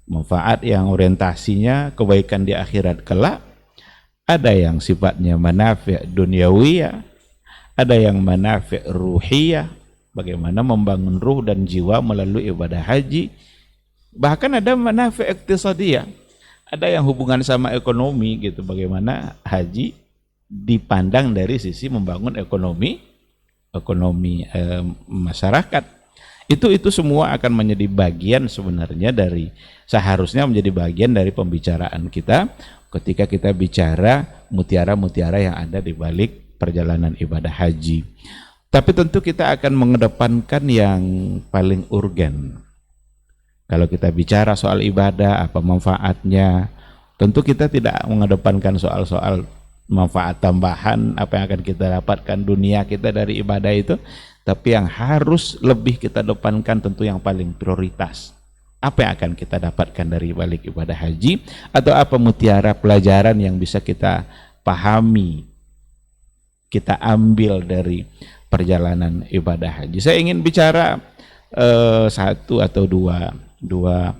manfaat yang orientasinya kebaikan di akhirat kelak. Ada yang sifatnya manafi' dunyawiyah, ada yang manafi' ruhiyah, bagaimana membangun ruh dan jiwa melalui ibadah haji. Bahkan ada manafi' iktisadiyah, ada yang hubungan sama ekonomi gitu, bagaimana haji dipandang dari sisi membangun ekonomi masyarakat. Itu semua akan menjadi bagian sebenarnya seharusnya menjadi bagian dari pembicaraan kita ketika kita bicara mutiara-mutiara yang ada di balik perjalanan ibadah haji. Tapi tentu kita akan mengedepankan yang paling urgen. Kalau kita bicara soal ibadah, apa manfaatnya, tentu kita tidak mengedepankan soal-soal manfaat tambahan, apa yang akan kita dapatkan dunia kita dari ibadah itu. Tapi yang harus lebih kita depankan tentu yang paling prioritas. Apa yang akan kita dapatkan dari balik ibadah haji, atau apa mutiara pelajaran yang bisa kita pahami, kita ambil dari perjalanan ibadah haji. Saya ingin bicara satu atau dua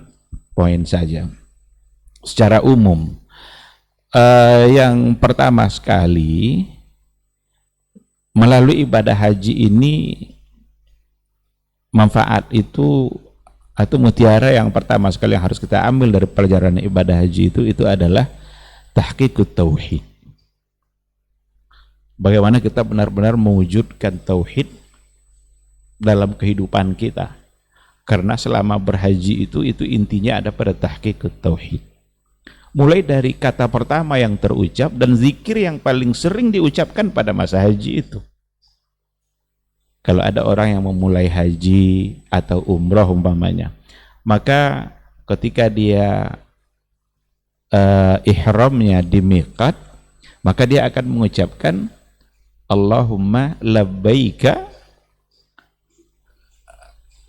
poin saja secara umum. Yang pertama sekali, melalui ibadah haji ini, manfaat itu atau mutiara yang pertama sekali yang harus kita ambil dari perjalanan ibadah haji itu adalah tahqiqut tauhid. Bagaimana kita benar-benar mewujudkan tauhid dalam kehidupan kita. Karena selama berhaji itu intinya ada pada tahqiqut tauhid. Mulai dari kata pertama yang terucap dan zikir yang paling sering diucapkan pada masa haji itu. Kalau ada orang yang memulai haji atau umroh umpamanya, maka ketika dia ihramnya di miqat, maka dia akan mengucapkan Allahumma labbaika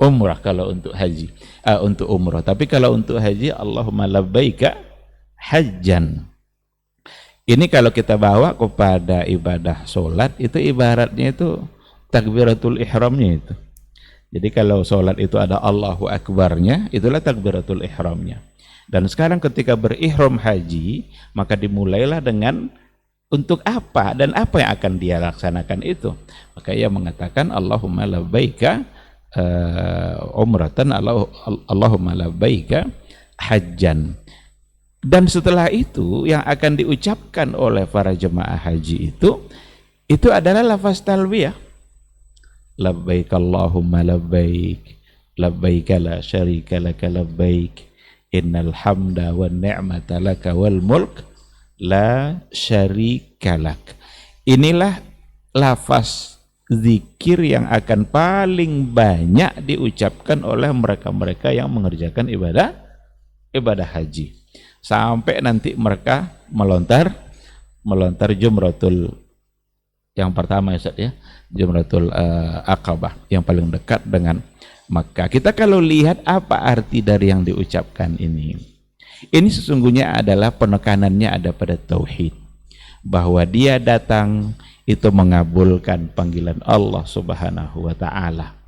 umrah kalau untuk haji, untuk umrah. Tapi kalau untuk haji, Allahumma labbaika hajjan. Ini kalau kita bawa kepada ibadah sholat, itu ibaratnya itu takbiratul ihramnya itu. Jadi kalau sholat itu ada Allahu Akbarnya, itulah takbiratul ihramnya. Dan sekarang ketika berihram haji, maka dimulailah dengan untuk apa dan apa yang akan dia laksanakan itu. Maka ia mengatakan Allahumma labbaika umratan, Allahumma labbaika hajjan. Dan setelah itu yang akan diucapkan oleh para jemaah haji itu adalah lafaz talbiyah. Labbaik Allahumma labbaik, labbaik la syarika laka labbaik, innal hamda wan ni'mata laka wal mulk la syarika lak. Inilah lafaz zikir yang akan paling banyak diucapkan oleh mereka-mereka yang mengerjakan ibadah haji. Sampai nanti mereka melontar jumratul yang pertama ya, Jumratul Aqabah yang paling dekat dengan Makkah. Kita kalau lihat apa arti dari yang diucapkan ini sesungguhnya adalah penekanannya ada pada tauhid, bahwa dia datang itu mengabulkan panggilan Allah Subhanahu wa taala.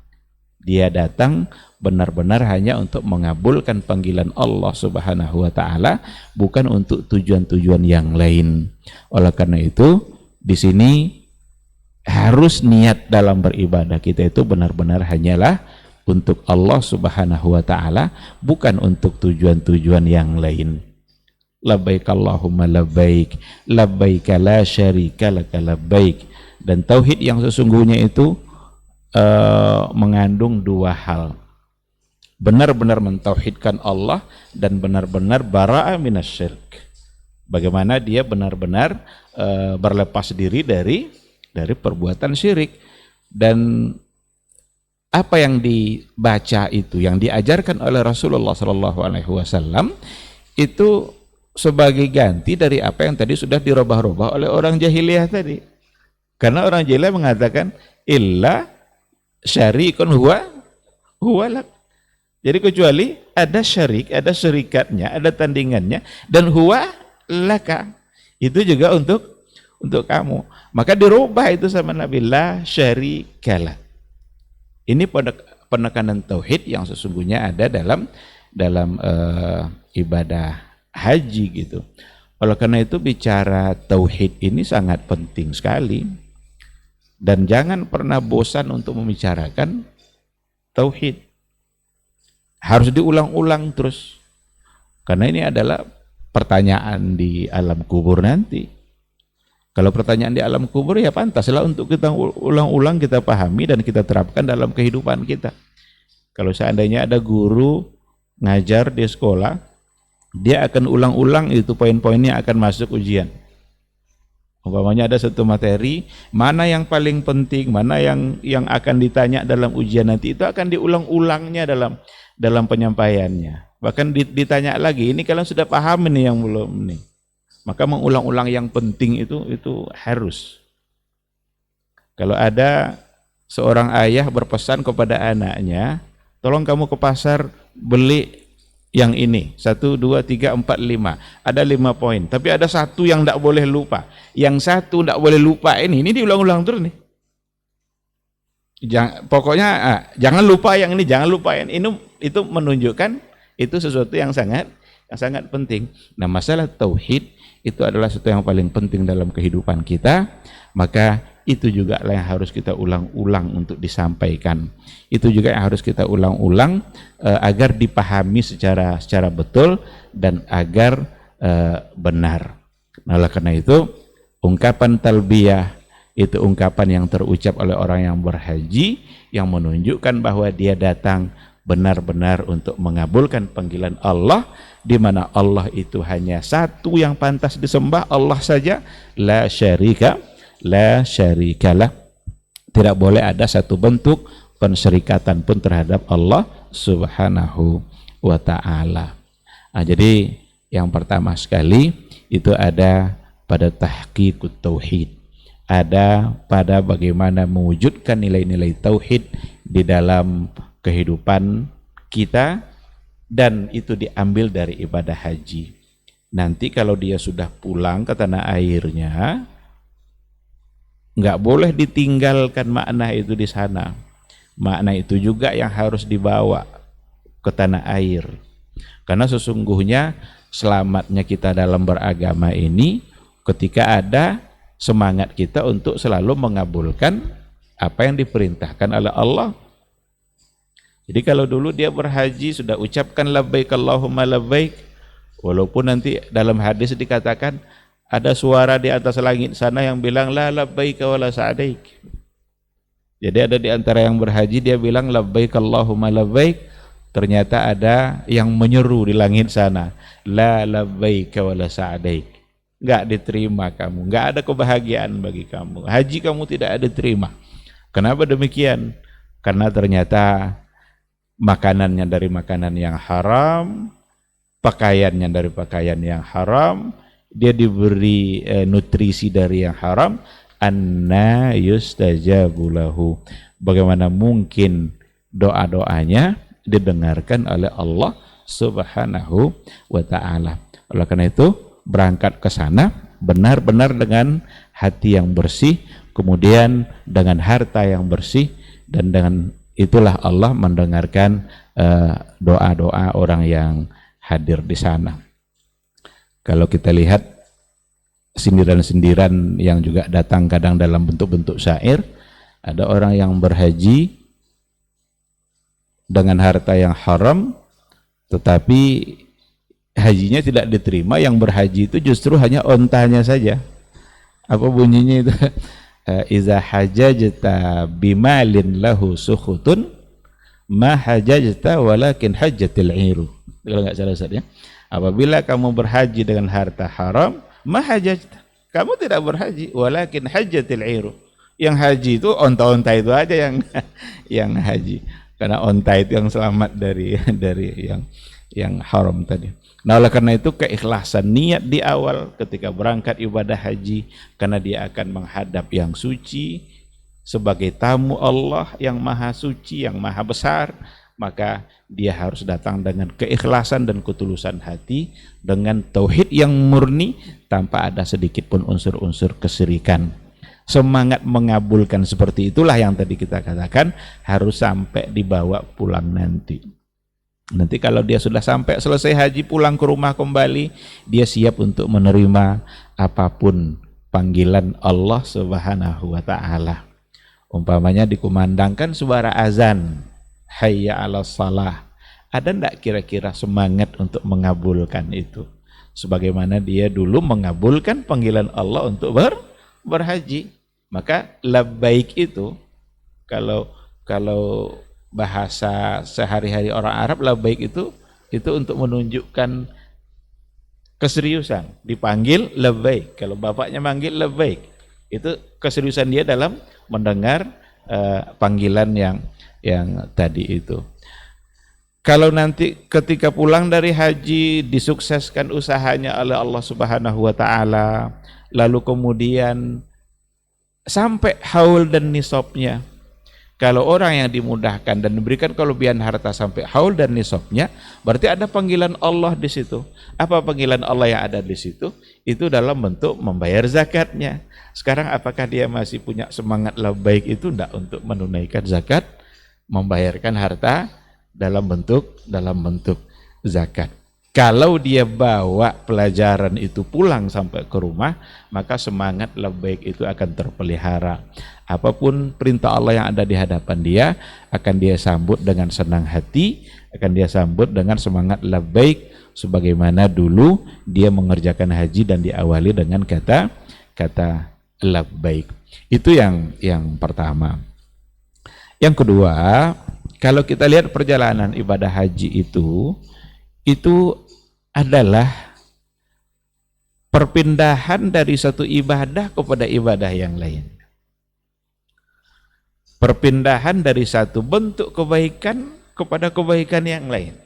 Dia datang benar-benar hanya untuk mengabulkan panggilan Allah Subhanahu wa taala, bukan untuk tujuan-tujuan yang lain. Oleh karena itu, di sini harus niat dalam beribadah kita itu benar-benar hanyalah untuk Allah Subhanahu wa taala, bukan untuk tujuan-tujuan yang lain. Labbaik Allahumma labbaik, labbaik la syarika laka labbaik. Dan tauhid yang sesungguhnya itu mengandung dua hal. Benar-benar mentauhidkan Allah dan benar-benar bara'a minasyirik. Bagaimana dia benar-benar berlepas diri dari perbuatan syirik. Dan apa yang dibaca itu, yang diajarkan oleh Rasulullah SAW itu sebagai ganti dari apa yang tadi sudah dirubah-rubah oleh orang jahiliyah tadi. Karena orang jahiliyah mengatakan illa syarikun huwa lak. Jadi kecuali ada syarik, ada syirikatnya, ada tandingannya, dan huwa laka, itu juga untuk kamu. Maka dirubah itu sama Nabi, la syarikalah. Ini penekanan tauhid yang sesungguhnya ada dalam ibadah haji gitu. Oleh karena itu bicara tauhid ini sangat penting sekali, dan jangan pernah bosan untuk membicarakan tauhid. Harus diulang-ulang terus, karena ini adalah pertanyaan di alam kubur nanti. Kalau pertanyaan di alam kubur ya pantaslah untuk kita ulang-ulang, kita pahami dan kita terapkan dalam kehidupan kita. Kalau seandainya ada guru ngajar di sekolah, dia akan ulang-ulang itu poin-poinnya akan masuk ujian. Umpamanya ada satu materi, mana yang paling penting, mana yang akan ditanya dalam ujian nanti, itu akan diulang-ulangnya dalam penyampaiannya. Bahkan ditanya lagi, ini kalian sudah paham ini yang belum nih. Maka mengulang-ulang yang penting itu harus. Kalau ada seorang ayah berpesan kepada anaknya, tolong kamu ke pasar beli yang ini, 1, 2, 3, 4, 5. Ada 5 poin, tapi ada satu yang tidak boleh lupa. Yang satu tidak boleh lupa ini diulang-ulang terus nih. Pokoknya jangan lupa yang ini, jangan lupa yang ini. Itu menunjukkan itu sesuatu yang sangat penting. Nah, masalah tauhid itu adalah sesuatu yang paling penting dalam kehidupan kita. Maka itu juga yang harus kita ulang-ulang untuk disampaikan. Itu juga yang harus kita ulang-ulang agar dipahami secara betul dan agar benar. Nah, oleh karena itu ungkapan talbiyah itu ungkapan yang terucap oleh orang yang berhaji, yang menunjukkan bahwa dia datang benar-benar untuk mengabulkan panggilan Allah, di mana Allah itu hanya satu yang pantas disembah, Allah saja, la syarikalah. Tidak boleh ada satu bentuk pensyirikatan pun terhadap Allah Subhanahu wa ta'ala. Nah, jadi yang pertama sekali itu ada pada tahqiqut tauhid, ada pada bagaimana mewujudkan nilai-nilai tauhid di dalam kehidupan kita, dan itu diambil dari ibadah haji. Nanti kalau dia sudah pulang ke tanah airnya, nggak boleh ditinggalkan makna itu di sana. Makna itu juga yang harus dibawa ke tanah air. Karena sesungguhnya selamatnya kita dalam beragama ini ketika ada semangat kita untuk selalu mengabulkan apa yang diperintahkan oleh Allah. Jadi kalau dulu dia berhaji sudah ucapkan labbaik Allahumma labbaik, walaupun nanti dalam hadis dikatakan ada suara di atas langit sana yang bilang la labbaik wa la sa'daik. Jadi ada di antara yang berhaji dia bilang labbaik Allahumma labbaik, ternyata ada yang menyeru di langit sana la labbaik wa la sa'daik. Enggak diterima kamu, enggak ada kebahagiaan bagi kamu. Haji kamu tidak ada diterima. Kenapa demikian? Karena ternyata makanannya dari makanan yang haram, pakaiannya dari pakaian yang haram, dia diberi nutrisi dari yang haram. Anna yustajabu lahu. Bagaimana mungkin doa-doanya didengarkan oleh Allah Subhanahu wa ta'ala. Oleh karena itu berangkat ke sana benar-benar dengan hati yang bersih, kemudian dengan harta yang bersih, dan dengan itulah Allah mendengarkan doa-doa orang yang hadir di sana. Kalau kita lihat sindiran-sindiran yang juga datang kadang dalam bentuk-bentuk syair, ada orang yang berhaji dengan harta yang haram tetapi hajinya tidak diterima. Yang berhaji itu justru hanya ontanya saja. Apa bunyinya itu? Iza hajajta bimalin lahu sukhutun ma hajajta walakin hajjatil iru. Kalau enggak salah Ustaz ya. Apabila kamu berhaji dengan harta haram, ma hajajta, kamu tidak berhaji, walakin hajjatil iru. Yang haji itu onta-onta itu aja yang haji. Karena onta itu yang selamat dari yang haram tadi. Nah, oleh karena itu keikhlasan niat di awal ketika berangkat ibadah haji, karena dia akan menghadap yang suci sebagai tamu Allah yang maha suci, yang maha besar, maka dia harus datang dengan keikhlasan dan ketulusan hati, dengan tauhid yang murni tanpa ada sedikit pun unsur-unsur kesyirikan. Semangat mengabulkan seperti itulah yang tadi kita katakan harus sampai dibawa pulang nanti. Nanti kalau dia sudah sampai selesai haji, pulang ke rumah kembali, dia siap untuk menerima apapun panggilan Allah Subhanahu wa ta'ala. Umpamanya dikumandangkan suara azan, hayya 'alas shalah. Ada enggak kira-kira semangat untuk mengabulkan itu? Sebagaimana dia dulu mengabulkan panggilan Allah untuk berhaji. Maka labbaik itu kalau bahasa sehari-hari orang Arab, labbaik itu untuk menunjukkan keseriusan. Dipanggil labbaik, kalau bapaknya manggil labbaik, itu keseriusan dia dalam mendengar panggilan yang tadi itu. Kalau nanti ketika pulang dari haji disukseskan usahanya oleh Allah Subhanahu wa ta'ala, lalu kemudian sampai haul dan nisabnya. Kalau orang yang dimudahkan dan diberikan kelebihan harta sampai haul dan nisabnya, berarti ada panggilan Allah di situ. Apa panggilan Allah yang ada di situ? Itu dalam bentuk membayar zakatnya. Sekarang apakah dia masih punya semangat labbaik itu enggak untuk menunaikan zakat, membayarkan harta dalam bentuk zakat? Kalau dia bawa pelajaran itu pulang sampai ke rumah, maka semangat labbaik itu akan terpelihara. Apapun perintah Allah yang ada di hadapan dia, akan dia sambut dengan senang hati, akan dia sambut dengan semangat labbaik, sebagaimana dulu dia mengerjakan haji dan diawali dengan kata labbaik. Itu yang pertama. Yang kedua, kalau kita lihat perjalanan ibadah haji itu adalah perpindahan dari satu ibadah kepada ibadah yang lain. perpindahan dari satu bentuk kebaikan kepada kebaikan yang lain.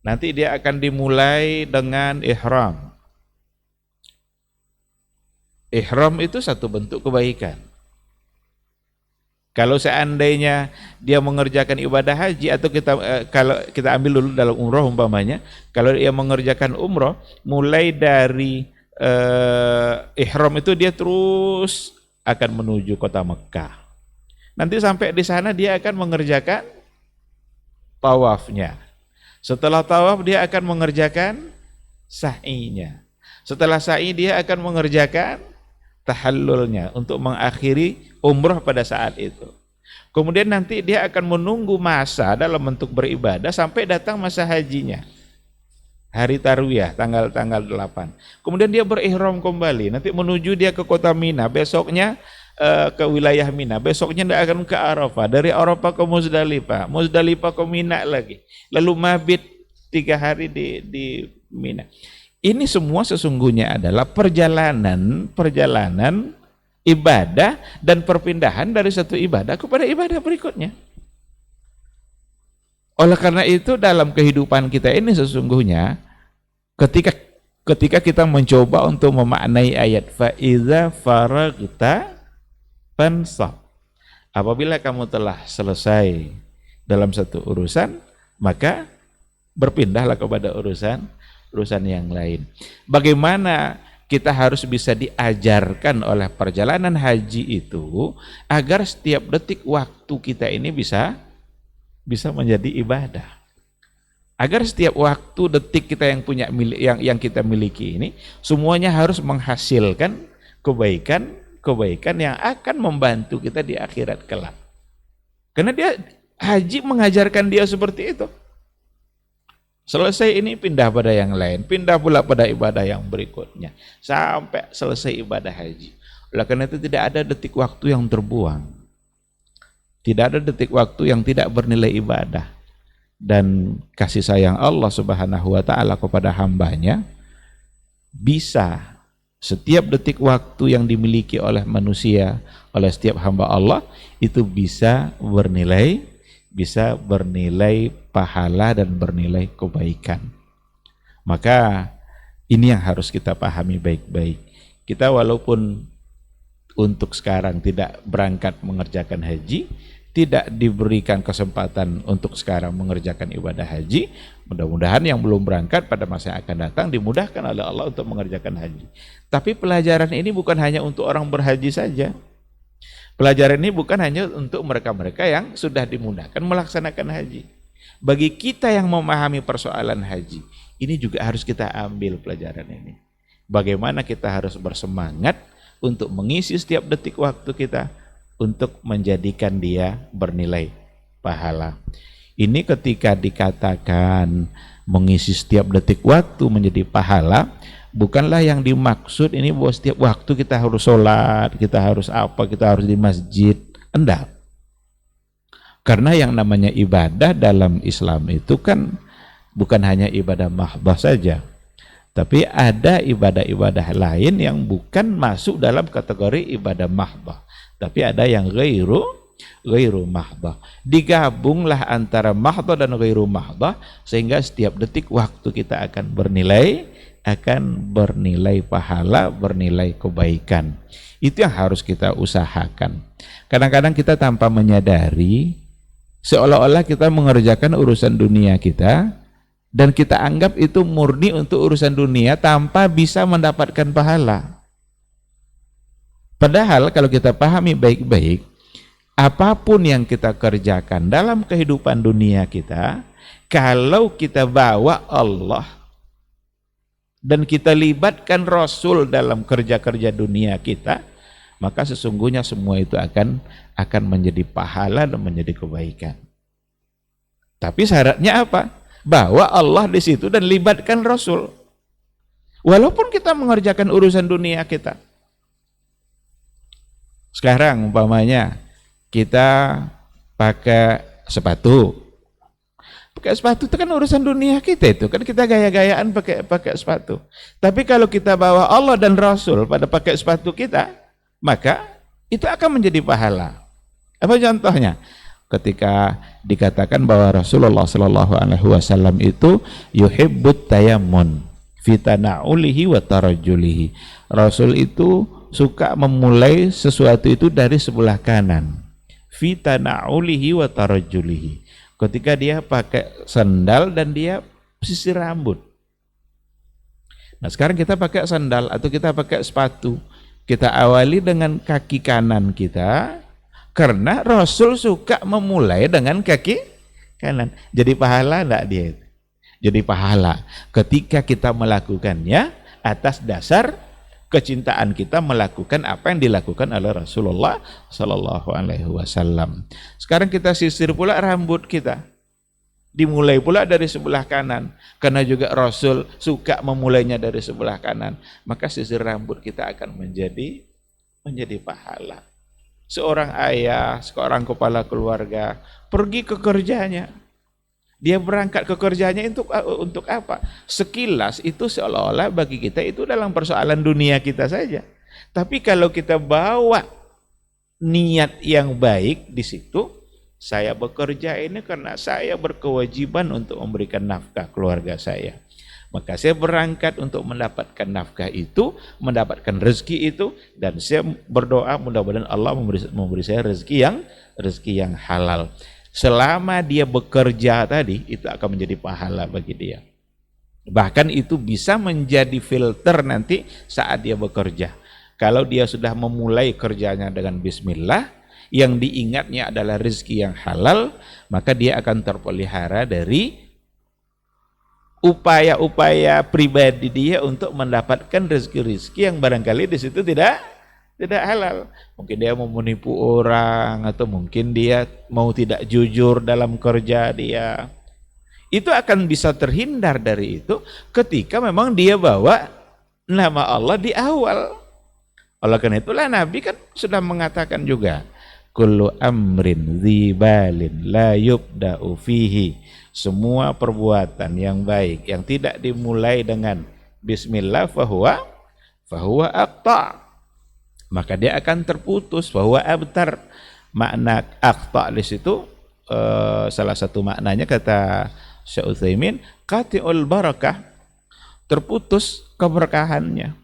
Nanti dia akan dimulai dengan ihram. Ihram itu satu bentuk kebaikan. Kalau seandainya dia mengerjakan ibadah haji atau kalau kita ambil dulu dalam umroh umpamanya, kalau dia mengerjakan umroh mulai dari ihram itu dia terus akan menuju kota Mekah. Nanti sampai di sana dia akan mengerjakan tawafnya. Setelah tawaf dia akan mengerjakan sa'inya. Setelah sa'i dia akan mengerjakan tahallulnya untuk mengakhiri umroh pada saat itu. Kemudian nanti dia akan menunggu masa dalam bentuk beribadah sampai datang masa hajinya. Hari Tarwiyah tanggal 8. Kemudian dia berihram kembali, nanti menuju dia ke kota Mina, besoknya ke wilayah Mina, besoknya dia akan ke Arafah, dari Arafah ke Muzdalifah, Muzdalifah ke Mina lagi, lalu mabit 3 hari di Mina. Ini semua sesungguhnya adalah perjalanan ibadah dan perpindahan dari satu ibadah kepada ibadah berikutnya. Oleh karena itu dalam kehidupan kita ini sesungguhnya ketika kita mencoba untuk memaknai ayat faiza faragta fansab, apabila kamu telah selesai dalam satu urusan, maka berpindahlah kepada urusan yang lain. Bagaimana kita harus bisa diajarkan oleh perjalanan haji itu agar setiap detik waktu kita ini bisa menjadi ibadah. Agar setiap waktu detik kita yang kita miliki ini semuanya harus menghasilkan kebaikan yang akan membantu kita di akhirat kelak. Karena haji mengajarkan dia seperti itu. Selesai ini pindah pada yang lain, pindah pula pada ibadah yang berikutnya sampai selesai ibadah haji. Oleh karena itu tidak ada detik waktu yang terbuang. Tidak ada detik waktu yang tidak bernilai ibadah. Dan kasih sayang Allah Subhanahu wa taala kepada hambanya bisa setiap detik waktu yang dimiliki oleh manusia, oleh setiap hamba Allah itu bisa bernilai pahala dan bernilai kebaikan. Maka ini yang harus kita pahami baik-baik. Kita walaupun untuk sekarang tidak berangkat mengerjakan haji, tidak diberikan kesempatan untuk sekarang mengerjakan ibadah haji, mudah-mudahan yang belum berangkat pada masa yang akan datang dimudahkan oleh Allah untuk mengerjakan haji. Tapi pelajaran ini bukan hanya untuk orang berhaji saja. Pelajaran ini bukan hanya untuk mereka-mereka yang sudah dimudahkan melaksanakan haji. Bagi kita yang memahami persoalan haji, ini juga harus kita ambil pelajaran ini. Bagaimana kita harus bersemangat untuk mengisi setiap detik waktu kita untuk menjadikan dia bernilai pahala. Ini ketika dikatakan mengisi setiap detik waktu menjadi pahala, bukanlah yang dimaksud ini bahwa setiap waktu kita harus sholat, kita harus kita harus di masjid. Enggak. Karena yang namanya ibadah dalam Islam itu kan bukan hanya ibadah mahdhah saja, tapi ada ibadah-ibadah lain yang bukan masuk dalam kategori ibadah mahdhah, tapi ada yang ghairu mahdhah. Digabunglah antara mahdhah dan ghairu mahdhah sehingga setiap detik waktu kita akan bernilai pahala, bernilai kebaikan. Itu yang harus kita usahakan. Kadang-kadang kita tanpa menyadari seolah-olah kita mengerjakan urusan dunia kita dan kita anggap itu murni untuk urusan dunia tanpa bisa mendapatkan pahala. Padahal kalau kita pahami baik-baik, apapun yang kita kerjakan dalam kehidupan dunia kita, kalau kita bawa Allah dan kita libatkan Rasul dalam kerja-kerja dunia kita, maka sesungguhnya semua itu akan menjadi pahala dan menjadi kebaikan. Tapi syaratnya apa? Bawa Allah di situ dan libatkan Rasul. Walaupun kita mengerjakan urusan dunia kita. Sekarang umpamanya kita pakai sepatu. Pakai sepatu itu kan urusan dunia kita itu, kan kita gaya-gayaan pakai sepatu. Tapi kalau kita bawa Allah dan Rasul pada pakai sepatu kita, maka itu akan menjadi pahala. Apa contohnya? Ketika dikatakan bahwa Rasulullah Shallallahu Alaihi Wasallam itu yuhibbut tayammun fi tana'ulihi wa tarajjulihi. Rasul itu suka memulai sesuatu itu dari sebelah kanan. Fi tana'ulihi wa tarajjulihi. Ketika dia pakai sandal dan dia sisir rambut. Nah, sekarang kita pakai sandal atau kita pakai sepatu. Kita awali dengan kaki kanan kita, karena Rasul suka memulai dengan kaki kanan. Jadi pahala enggak dia? Jadi pahala ketika kita melakukannya atas dasar kecintaan kita melakukan apa yang dilakukan oleh Rasulullah Sallallahu Alaihi Wasallam. Sekarang kita sisir pula rambut kita. Dimulai pula dari sebelah kanan, karena juga Rasul suka memulainya dari sebelah kanan, maka sisir rambut kita akan menjadi pahala. Seorang ayah, seorang kepala keluarga pergi ke kerjanya, dia berangkat ke kerjanya untuk apa? Sekilas itu seolah-olah bagi kita itu dalam persoalan dunia kita saja. Tapi kalau kita bawa niat yang baik di situ, saya bekerja ini karena saya berkewajiban untuk memberikan nafkah keluarga saya. Maka saya berangkat untuk mendapatkan nafkah itu, mendapatkan rezeki itu, dan saya berdoa mudah-mudahan Allah memberi saya rezeki yang halal. Selama dia bekerja tadi, itu akan menjadi pahala bagi dia. Bahkan itu bisa menjadi filter nanti saat dia bekerja. Kalau dia sudah memulai kerjanya dengan bismillah, yang diingatnya adalah rezeki yang halal, maka dia akan terpelihara dari upaya-upaya pribadi dia untuk mendapatkan rezeki-rezeki yang barangkali di situ tidak halal. Mungkin dia mau menipu orang, atau mungkin dia mau tidak jujur dalam kerja dia. Itu akan bisa terhindar dari itu ketika memang dia bawa nama Allah di awal. Oleh karena itulah Nabi kan sudah mengatakan juga, kullu amrin dzibalin la yubda'u fihi. Semua perbuatan yang baik yang tidak dimulai dengan bismillah fahuwa aqta, maka dia akan terputus. Fahuwa abtar. Makna aqta di situ salah satu maknanya kata Syekh Utsaimin, qati'ul barakah, terputus keberkahannya.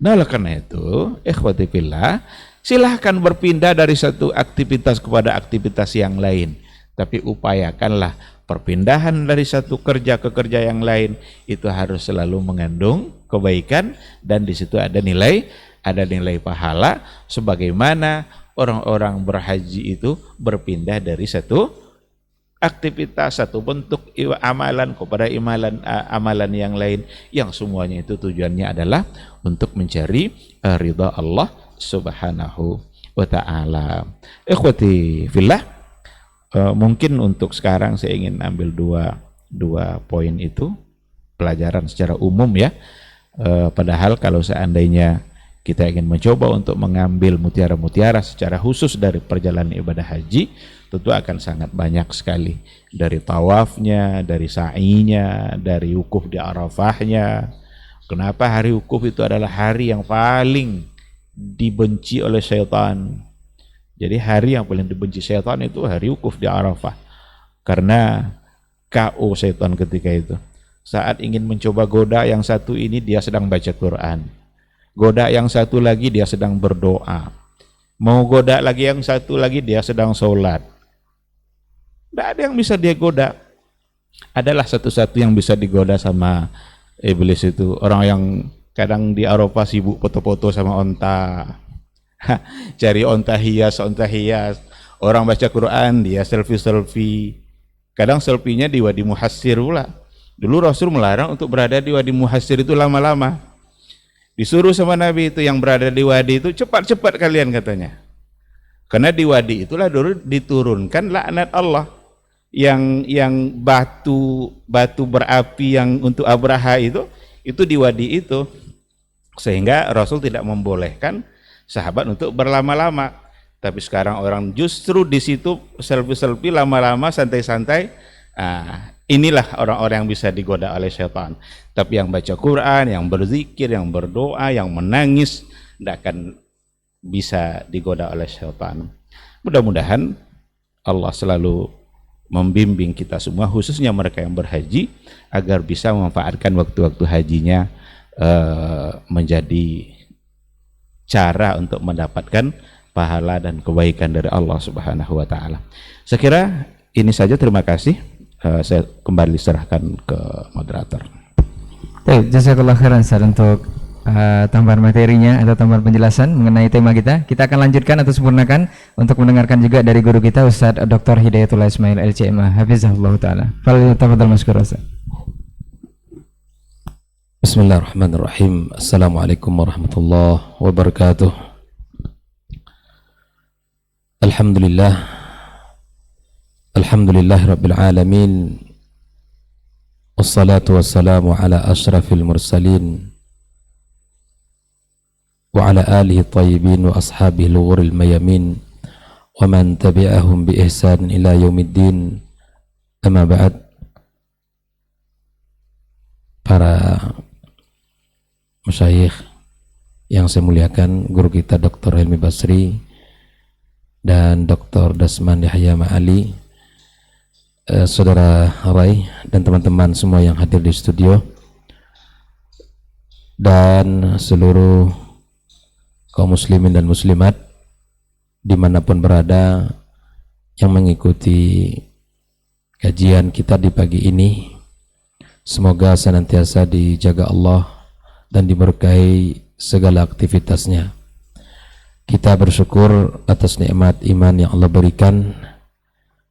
Nah, oleh karena itu ikhwati fillah, silahkan berpindah dari satu aktivitas kepada aktivitas yang lain, tapi upayakanlah perpindahan dari satu kerja ke kerja yang lain itu harus selalu mengandung kebaikan, dan di situ ada nilai pahala, sebagaimana orang-orang berhaji itu berpindah dari satu aktivitas, satu bentuk amalan kepada amalan yang lain, yang semuanya itu tujuannya adalah untuk mencari ridha Allah Subhanahu wa ta'ala. Ikhwati fillah, mungkin untuk sekarang saya ingin ambil dua poin itu, pelajaran secara umum ya. Padahal kalau seandainya kita ingin mencoba untuk mengambil mutiara-mutiara secara khusus dari perjalanan ibadah haji, tentu akan sangat banyak sekali. Dari tawafnya, dari sa'inya, dari wukuf di Arafahnya. Kenapa hari wukuf itu adalah hari yang paling dibenci oleh syaitan? Jadi hari yang paling dibenci syaitan itu hari wukuf di Arafah, karena KO syaitan ketika itu. Saat ingin mencoba goda yang satu ini, dia sedang baca Quran. Goda yang satu lagi, dia sedang berdoa. Mau goda lagi yang satu lagi, dia sedang sholat. Tidak ada yang bisa dia goda. Adalah satu-satu yang bisa digoda sama iblis itu, orang yang kadang di Arafah sibuk foto-foto sama onta. Cari onta hias. Orang baca Quran, dia selfie. Kadang selfie-nya di Wadi Muhassir pula. Dulu Rasul melarang untuk berada di Wadi Muhassir itu lama-lama. Disuruh sama Nabi itu yang berada di wadi itu, cepat-cepat kalian katanya. Karena di wadi itulah dulu diturunkan laknat Allah. Yang batu berapi yang untuk Abraha itu di wadi itu. Sehingga Rasul tidak membolehkan sahabat untuk berlama-lama. Tapi sekarang orang justru di situ selfie lama-lama, santai-santai. Inilah orang-orang yang bisa digoda oleh syaitan. Tapi yang baca Quran, yang berzikir, yang berdoa, yang menangis, tidak akan bisa digoda oleh syaitan. Mudah-mudahan Allah selalu membimbing kita semua, khususnya mereka yang berhaji, agar bisa memanfaatkan waktu-waktu hajinya menjadi cara untuk mendapatkan pahala dan kebaikan dari Allah Subhanahu wa taala. Saya kira ini saja, terima kasih. Saya kembali serahkan ke moderator. Baik, jazakallah khairan Ustaz untuk tambahan materinya atau tambahan penjelasan mengenai tema kita. Kita akan lanjutkan atau sempurnakan untuk mendengarkan juga dari guru kita Ustaz Dr. Hidayatullah Ismail LCMA hafizahullah taala. Fadhil maskur Ustaz. Bismillahirrahmanirrahim. Assalamualaikum warahmatullahi wabarakatuh. Alhamdulillahirabbil alamin. Wassalatu wassalamu ala asyrafil mursalin wa ala alihi tayyibin wa ashabihi al-ghurril mayamin wa man tabi'ahum bi ihsan ila yaumiddin. Amma ba'd. Para masyayikh yang saya muliakan, guru kita Dr. Helmi Basri dan Dr. Dasman Yahya Ma'ali, Saudara Rai dan teman-teman semua yang hadir di studio, dan seluruh kaum muslimin dan muslimat dimanapun berada yang mengikuti kajian kita di pagi ini. Semoga senantiasa dijaga Allah dan diberkahi segala aktivitasnya. Kita bersyukur atas nikmat iman yang Allah berikan,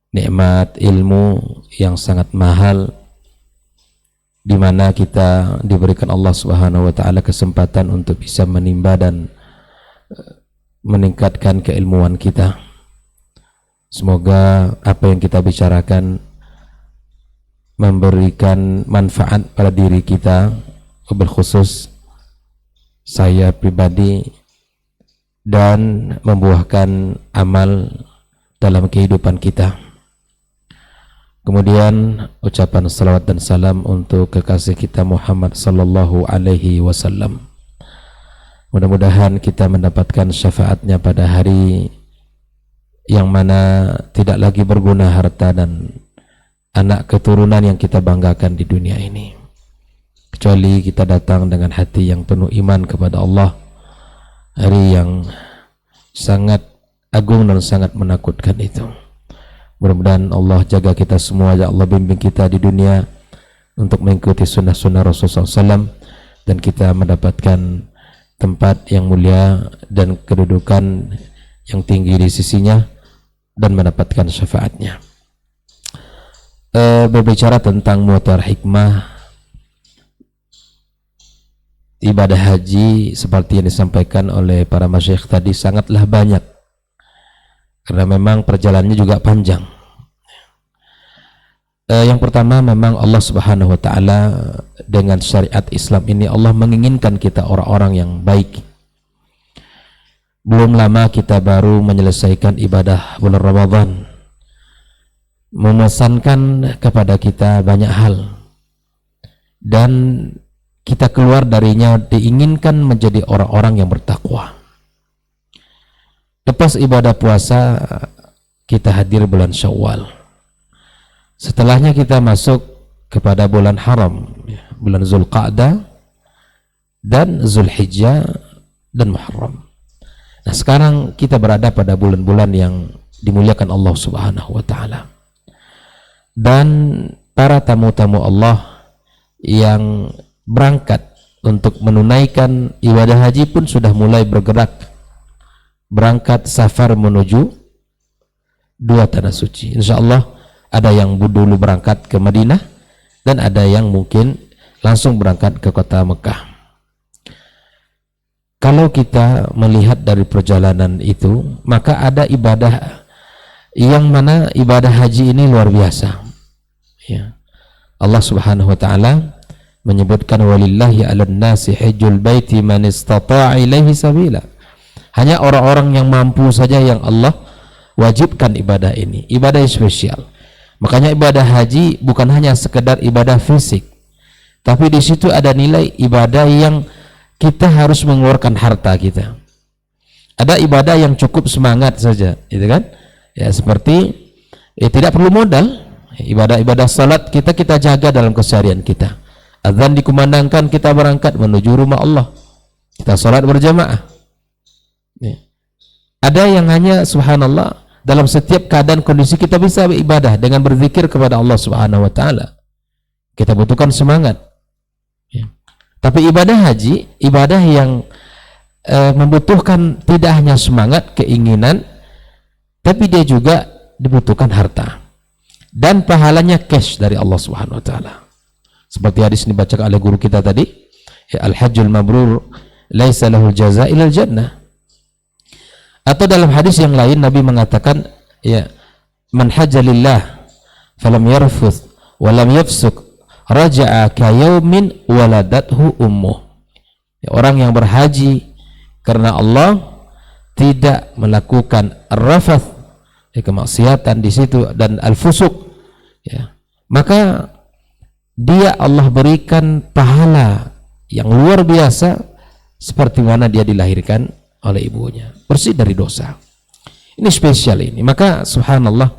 nikmat ilmu yang sangat mahal, di mana kita diberikan Allah Subhanahu wa taala kesempatan untuk bisa menimba dan meningkatkan keilmuan kita. Semoga apa yang kita bicarakan memberikan manfaat pada diri kita, berkhusus saya pribadi, dan membuahkan amal dalam kehidupan kita. Kemudian ucapan salawat dan salam untuk kekasih kita Muhammad sallallahu alaihi wasallam. Mudah-mudahan kita mendapatkan syafaatnya pada hari yang mana tidak lagi berguna harta dan anak keturunan yang kita banggakan di dunia ini, kecuali kita datang dengan hati yang penuh iman kepada Allah. Hari yang sangat agung dan sangat menakutkan itu. Mudah-mudahan Allah jaga kita semua, ya Allah bimbing kita di dunia untuk mengikuti sunnah-sunnah Rasulullah SAW, dan kita mendapatkan tempat yang mulia dan kedudukan yang tinggi di sisinya dan mendapatkan syafaatnya. Berbicara tentang muatar hikmah ibadah haji, seperti yang disampaikan oleh para masyayikh tadi, sangatlah banyak, karena memang perjalanannya juga panjang. Yang pertama, memang Allah Subhanahu wa taala dengan syariat Islam ini, Allah menginginkan kita orang-orang yang baik. Belum lama kita baru menyelesaikan ibadah bulan Ramadan, memesankan kepada kita banyak hal, dan kita keluar darinya diinginkan menjadi orang-orang yang bertakwa. Lepas ibadah puasa, kita hadir bulan Syawal. Setelahnya kita masuk kepada bulan haram, bulan Zulqa'dah dan Zulhijjah dan Muharram. Nah, sekarang kita berada pada bulan-bulan yang dimuliakan Allah Subhanahu wa taala. Dan para tamu-tamu Allah yang berangkat untuk menunaikan ibadah haji pun sudah mulai bergerak, berangkat safar menuju dua tanah suci. InsyaAllah ada yang dulu berangkat ke Madinah, dan ada yang mungkin langsung berangkat ke kota Mekah. Kalau kita melihat dari perjalanan itu, maka ada ibadah yang mana ibadah haji ini luar biasa, ya. Allah Subhanahu wa taala menyebutkan, walillahi 'alan nasi hajjul baiti man istata'a ilaihi sabila. Hanya orang-orang yang mampu saja yang Allah wajibkan ibadah ini, ibadah yang spesial. Makanya ibadah haji bukan hanya sekedar ibadah fisik, tapi di situ ada nilai ibadah yang kita harus mengeluarkan harta kita. Ada ibadah yang cukup semangat saja, gitu kan? Ya, seperti tidak perlu modal. Ibadah-ibadah salat kita jaga dalam keseharian kita. Azan dikumandangkan, kita berangkat menuju rumah Allah. Kita salat berjamaah. Ya. Ada yang hanya subhanallah dalam setiap keadaan kondisi kita bisa beribadah dengan berzikir kepada Allah Subhanahu wa taala. Kita butuhkan semangat. Ya. Tapi ibadah haji, ibadah yang membutuhkan tidak hanya semangat, keinginan, tapi dia juga dibutuhkan harta dan pahalanya cash dari Allah Subhanahu wa taala. Seperti hadis ini dibacakan oleh guru kita tadi, ya, al-hajjul mabrur laisa lahul jazaa ilal jannah. Atau dalam hadis yang lain Nabi mengatakan, ya, man hajja lillah falam yarfuth wa lam yafsuk raja'a ka yaumin waladathu ummuh. Ya, orang yang berhaji karena Allah tidak melakukan rafath, ya, kemaksiatan di situ, dan al-fusuk, ya, maka dia Allah berikan pahala yang luar biasa seperti mana dia dilahirkan oleh ibunya, bersih dari dosa. Ini spesial ini. Maka subhanallah,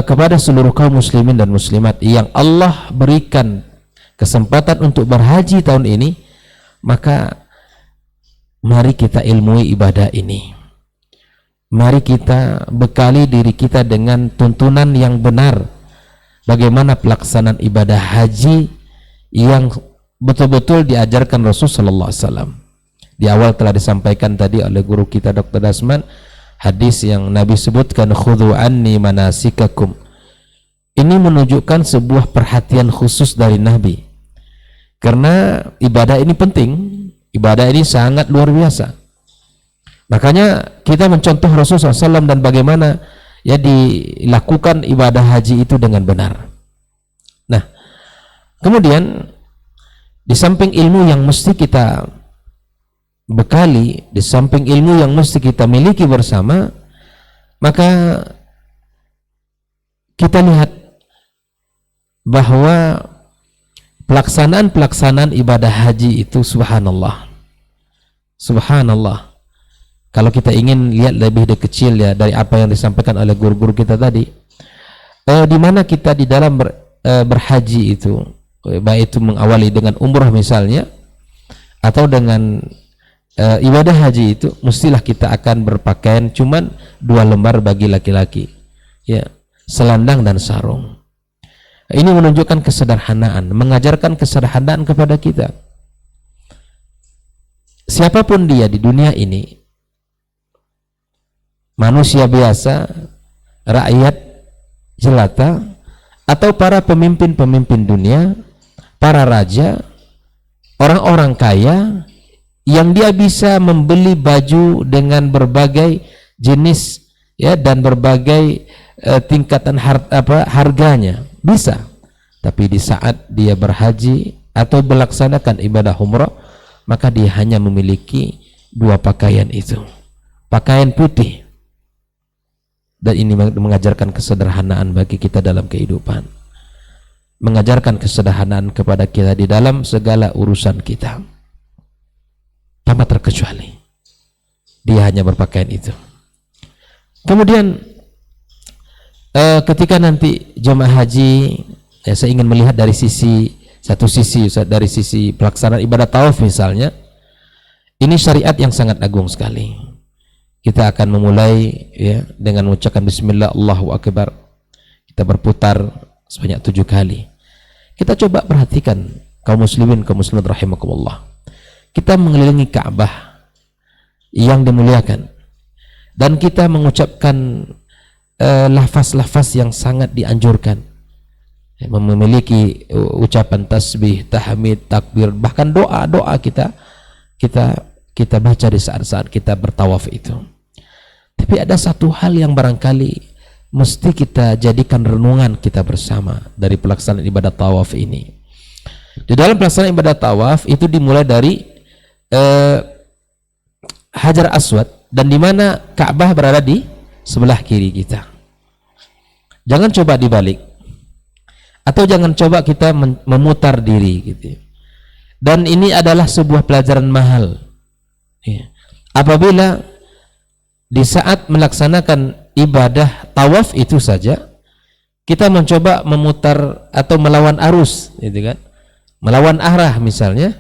kepada seluruh kaum muslimin dan muslimat yang Allah berikan kesempatan untuk berhaji tahun ini, maka mari kita ilmui ibadah ini. Mari kita bekali diri kita dengan tuntunan yang benar, bagaimana pelaksanaan ibadah haji yang betul-betul diajarkan Rasul sallallahu alaihi wasallam. Di awal telah disampaikan tadi oleh guru kita Dr. Dasman, hadis yang Nabi sebutkan, khudhu anni manasikakum. Ini menunjukkan sebuah perhatian khusus dari Nabi, karena ibadah ini penting, ibadah ini sangat luar biasa. Makanya kita mencontoh Rasulullah SAW dan bagaimana ya dilakukan ibadah haji itu dengan benar. Nah, kemudian di samping ilmu yang mesti kita bekali, di samping ilmu yang mesti kita miliki bersama, maka kita lihat bahwa pelaksanaan ibadah haji itu subhanallah, subhanallah. Kalau kita ingin lihat lebih kecil ya dari apa yang disampaikan oleh guru-guru kita tadi, di mana kita di dalam berhaji itu, baik itu mengawali dengan umrah misalnya, atau dengan ibadah haji itu, mestilah kita akan berpakaian cuman 2 lembar bagi laki-laki, ya, selendang dan sarung. Ini menunjukkan kesederhanaan, mengajarkan kesederhanaan kepada kita. Siapapun dia di dunia ini, manusia biasa, rakyat jelata, atau para pemimpin-pemimpin dunia, para raja, orang-orang kaya, yang dia bisa membeli baju dengan berbagai jenis, ya, dan berbagai tingkatan harganya, bisa. Tapi di saat dia berhaji atau melaksanakan ibadah umrah, maka dia hanya memiliki 2 pakaian itu, pakaian putih. Dan ini mengajarkan kesederhanaan bagi kita dalam kehidupan, mengajarkan kesederhanaan kepada kita di dalam segala urusan kita, tanpa terkecuali dia hanya berpakaian itu. Kemudian ketika nanti jemaah haji, ya, saya ingin melihat dari satu sisi dari sisi pelaksanaan ibadah tawaf misalnya. Ini syariat yang sangat agung sekali. Kita akan memulai, ya, dengan mengucapkan bismillah, Allahu akbar. Kita berputar sebanyak 7 kali. Kita coba perhatikan kaum muslimin, kaum muslimat rahimakumullah. Kita mengelilingi Ka'bah yang dimuliakan, dan kita mengucapkan lafaz-lafaz yang sangat dianjurkan, memiliki ucapan tasbih, tahmid, takbir, bahkan doa-doa kita baca di saat-saat kita bertawaf itu. Tapi ada satu hal yang barangkali mesti kita jadikan renungan kita bersama dari pelaksanaan ibadah tawaf ini. Di dalam pelaksanaan ibadah tawaf itu dimulai dari Hajar Aswad, dan di mana Ka'bah berada di sebelah kiri kita. Jangan coba dibalik, atau jangan coba kita memutar diri gitu. Dan ini adalah sebuah pelajaran mahal, ya. Apabila di saat melaksanakan ibadah tawaf itu saja kita mencoba memutar atau melawan arus, gitu kan, melawan arah misalnya,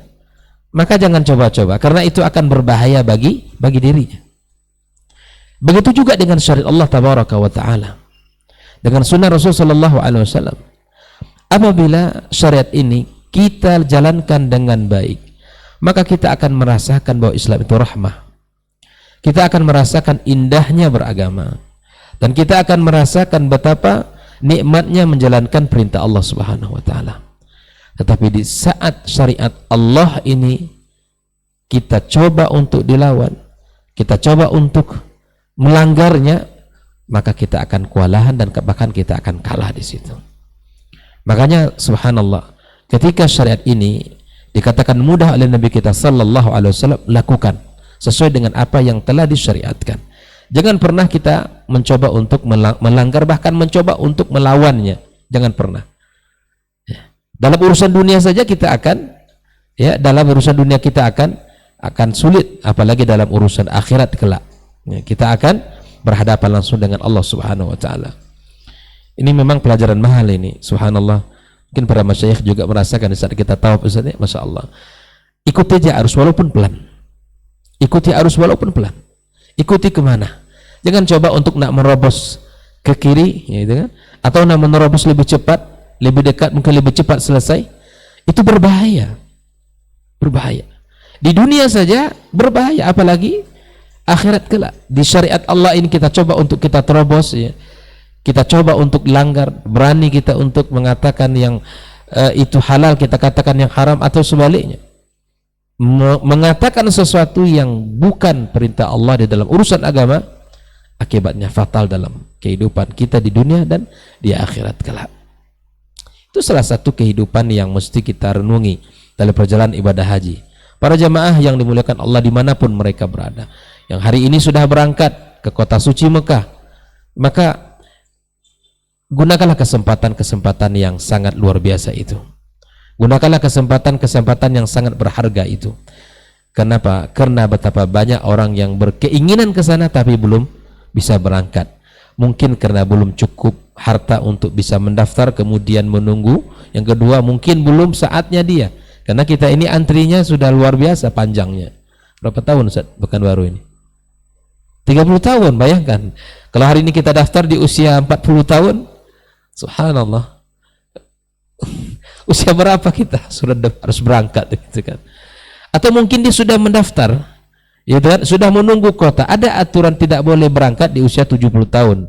maka jangan coba-coba karena itu akan berbahaya bagi dirinya. Begitu juga dengan syariat Allah tabaraka wa taala, dengan sunnah Rasul sallallahu alaihi wasallam. Apabila syariat ini kita jalankan dengan baik, maka kita akan merasakan bahwa Islam itu rahmah. Kita akan merasakan indahnya beragama, dan kita akan merasakan betapa nikmatnya menjalankan perintah Allah Subhanahu wa taala. Tetapi di saat syariat Allah ini kita coba untuk dilawan, kita coba untuk melanggarnya, maka kita akan kewalahan dan bahkan kita akan kalah di situ. Makanya subhanallah, ketika syariat ini dikatakan mudah oleh Nabi kita sallallahu alaihi wasallam, lakukan sesuai dengan apa yang telah disyariatkan. Jangan pernah kita mencoba untuk melanggar, bahkan mencoba untuk melawannya. Jangan pernah. Dalam urusan dunia saja kita akan, dalam urusan dunia kita akan sulit, apalagi dalam urusan akhirat kelak. Kita akan berhadapan langsung dengan Allah Subhanahu wa taala. Ini memang pelajaran mahal ini, subhanallah. Mungkin para masyayikh juga merasakan di saat kita tawaf, Ustaz, masya Allah. Ikuti aja arus walaupun pelan. Ikuti arus walaupun pelan. Ikuti kemana? Jangan coba untuk nak merobos ke kiri, gitu kan? Atau nak menerobos lebih cepat, lebih dekat, mungkin lebih cepat selesai. Itu berbahaya. Berbahaya. Di dunia saja berbahaya, apalagi akhirat kelak. Di syariat Allah ini kita coba untuk kita terobos, ya. Kita coba untuk langgar, berani kita untuk mengatakan yang itu halal, kita katakan yang haram, atau sebaliknya. Mengatakan sesuatu yang bukan perintah Allah di dalam urusan agama, akibatnya fatal dalam kehidupan kita di dunia dan di akhirat kelak. Itu salah satu kehidupan yang mesti kita renungi dalam perjalanan ibadah haji. Para jamaah yang dimuliakan Allah dimanapun mereka berada, yang hari ini sudah berangkat ke kota suci Mekah, maka gunakanlah kesempatan-kesempatan yang sangat luar biasa itu. Gunakanlah kesempatan-kesempatan yang sangat berharga itu. Kenapa? Karena betapa banyak orang yang berkeinginan ke sana tapi belum bisa berangkat. Mungkin karena belum cukup harta untuk bisa mendaftar, kemudian menunggu. Yang kedua, mungkin belum saatnya dia. Karena kita ini antrinya sudah luar biasa panjangnya. Berapa tahun Ustaz Pekanbaru ini? 30 tahun, bayangkan. Kalau hari ini kita daftar di usia 40 tahun, subhanallah. Usia berapa kita sudah harus berangkat, gitu kan? Atau mungkin dia sudah mendaftar, ya kan? Sudah menunggu kota. Ada aturan tidak boleh berangkat di usia 70 tahun.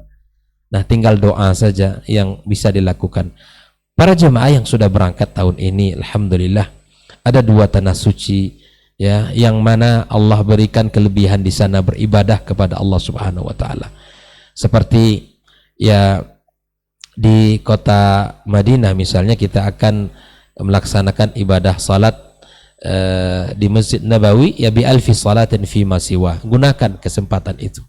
Nah, tinggal doa saja yang bisa dilakukan. Para jemaah yang sudah berangkat tahun ini, alhamdulillah, ada 2 tanah suci, ya, yang mana Allah berikan kelebihan di sana beribadah kepada Allah Subhanahu wa taala. Seperti ya di kota Madinah misalnya, kita akan melaksanakan ibadah salat di Masjid Nabawi, ya bi alfi salatin fi ma siwa. Gunakan kesempatan itu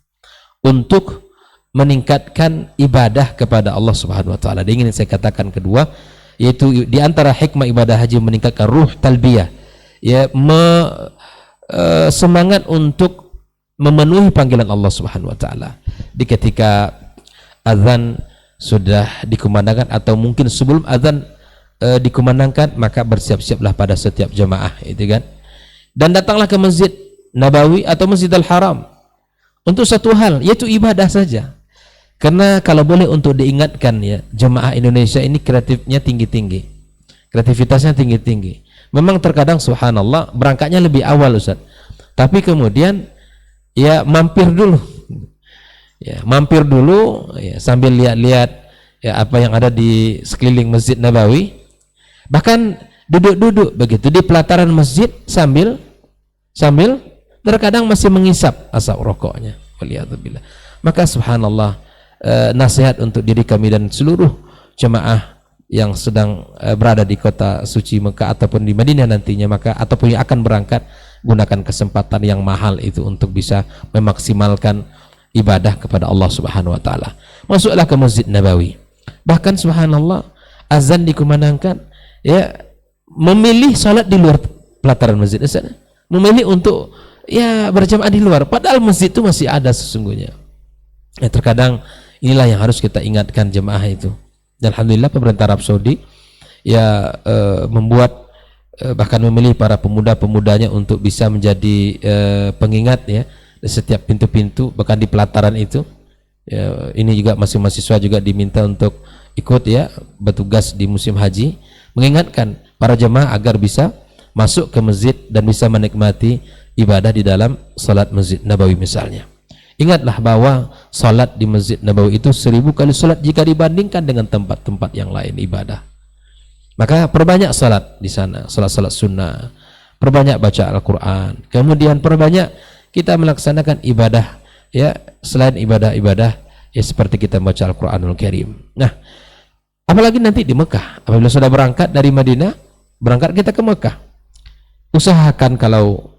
untuk meningkatkan ibadah kepada Allah Subhanahu wa taala. Dan ingin saya katakan kedua, yaitu di antara hikmah ibadah haji meningkatkan ruh talbiyah, ya, semangat untuk memenuhi panggilan Allah Subhanahu wa taala. Di ketika azan sudah dikumandangkan atau mungkin sebelum azan dikumandangkan, maka bersiap-siaplah pada setiap jemaah, itu kan. Dan datanglah ke Masjid Nabawi atau Masjidil Haram untuk satu hal, yaitu ibadah saja. Karena kalau boleh untuk diingatkan, ya, jemaah Indonesia ini kreatifnya tinggi-tinggi, kreativitasnya tinggi-tinggi. Memang terkadang subhanallah berangkatnya lebih awal Ustaz, tapi kemudian ya mampir dulu, ya mampir dulu, ya, sambil lihat-lihat ya apa yang ada di sekeliling Masjid Nabawi. Bahkan duduk-duduk begitu di pelataran masjid sambil terkadang masih mengisap asap rokoknya. Waliyadzubillah. Maka subhanallah, nasihat untuk diri kami dan seluruh jemaah yang sedang berada di kota suci Mekah ataupun di Madinah nantinya, maka ataupun yang akan berangkat, gunakan kesempatan yang mahal itu untuk bisa memaksimalkan ibadah kepada Allah Subhanahu wa taala. Masuklah ke Masjid Nabawi. Bahkan subhanallah, azan dikumandangkan, ya, memilih salat di luar pelataran masjid, memilih untuk ya berjamaah di luar, padahal masjid itu masih ada sesungguhnya. Terkadang inilah yang harus kita ingatkan jemaah itu. Dan alhamdulillah pemerintah Arab Saudi membuat bahkan memilih para pemuda-pemudanya untuk bisa menjadi pengingat di setiap pintu-pintu, bahkan di pelataran itu. Ini juga mahasiswa juga diminta untuk ikut bertugas di musim haji, mengingatkan para jemaah agar bisa masuk ke masjid dan bisa menikmati ibadah di dalam salat Masjid Nabawi misalnya. Ingatlah bahwa salat di Masjid Nabawi itu 1000 kali salat jika dibandingkan dengan tempat-tempat yang lain ibadah. Maka perbanyak salat di sana, salat-salat sunnah, perbanyak baca Al-Quran, kemudian perbanyak kita melaksanakan ibadah selain ibadah-ibadah seperti kita baca Al-Quranul Karim. Nah, apalagi nanti di Mekah, apabila sudah berangkat dari Madinah, berangkat kita ke Mekah, usahakan kalau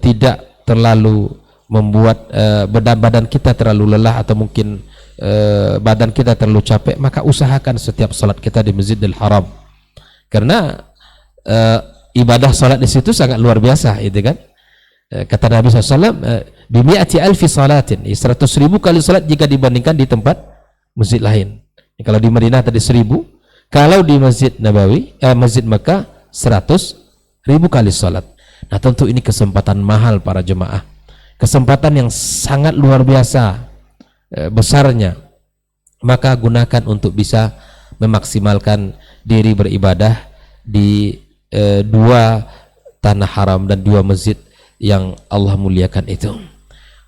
tidak terlalu membuat badan kita terlalu lelah atau mungkin badan kita terlalu capek, maka usahakan setiap salat kita di Masjidil Haram, karena ibadah salat di situ sangat luar biasa, itu kan. Kata Nabi SAW, bimi'ati alfi salatin, 100.000 kali salat jika dibandingkan di tempat masjid lain. Kalau di Madinah tadi 1000, kalau di Masjid Nabawi, Masjid Mekah 100.000 kali salat. Nah, tentu ini kesempatan mahal para jemaah, kesempatan yang sangat luar biasa besarnya. Maka gunakan untuk bisa memaksimalkan diri beribadah di dua tanah haram dan dua masjid yang Allah muliakan itu.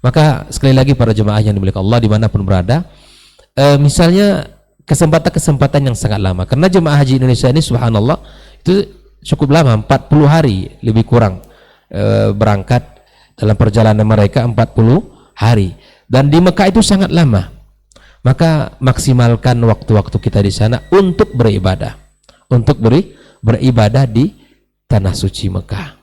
Maka sekali lagi para jemaah yang dimuliakan Allah dimanapun berada, misalnya kesempatan-kesempatan yang sangat lama, karena jemaah haji Indonesia ini subhanallah itu cukup lama, 40 hari lebih kurang berangkat dalam perjalanan mereka 40 hari, dan di Mekah itu sangat lama. Maka maksimalkan waktu-waktu kita di sana untuk beribadah, untuk beribadah di tanah suci Mekah.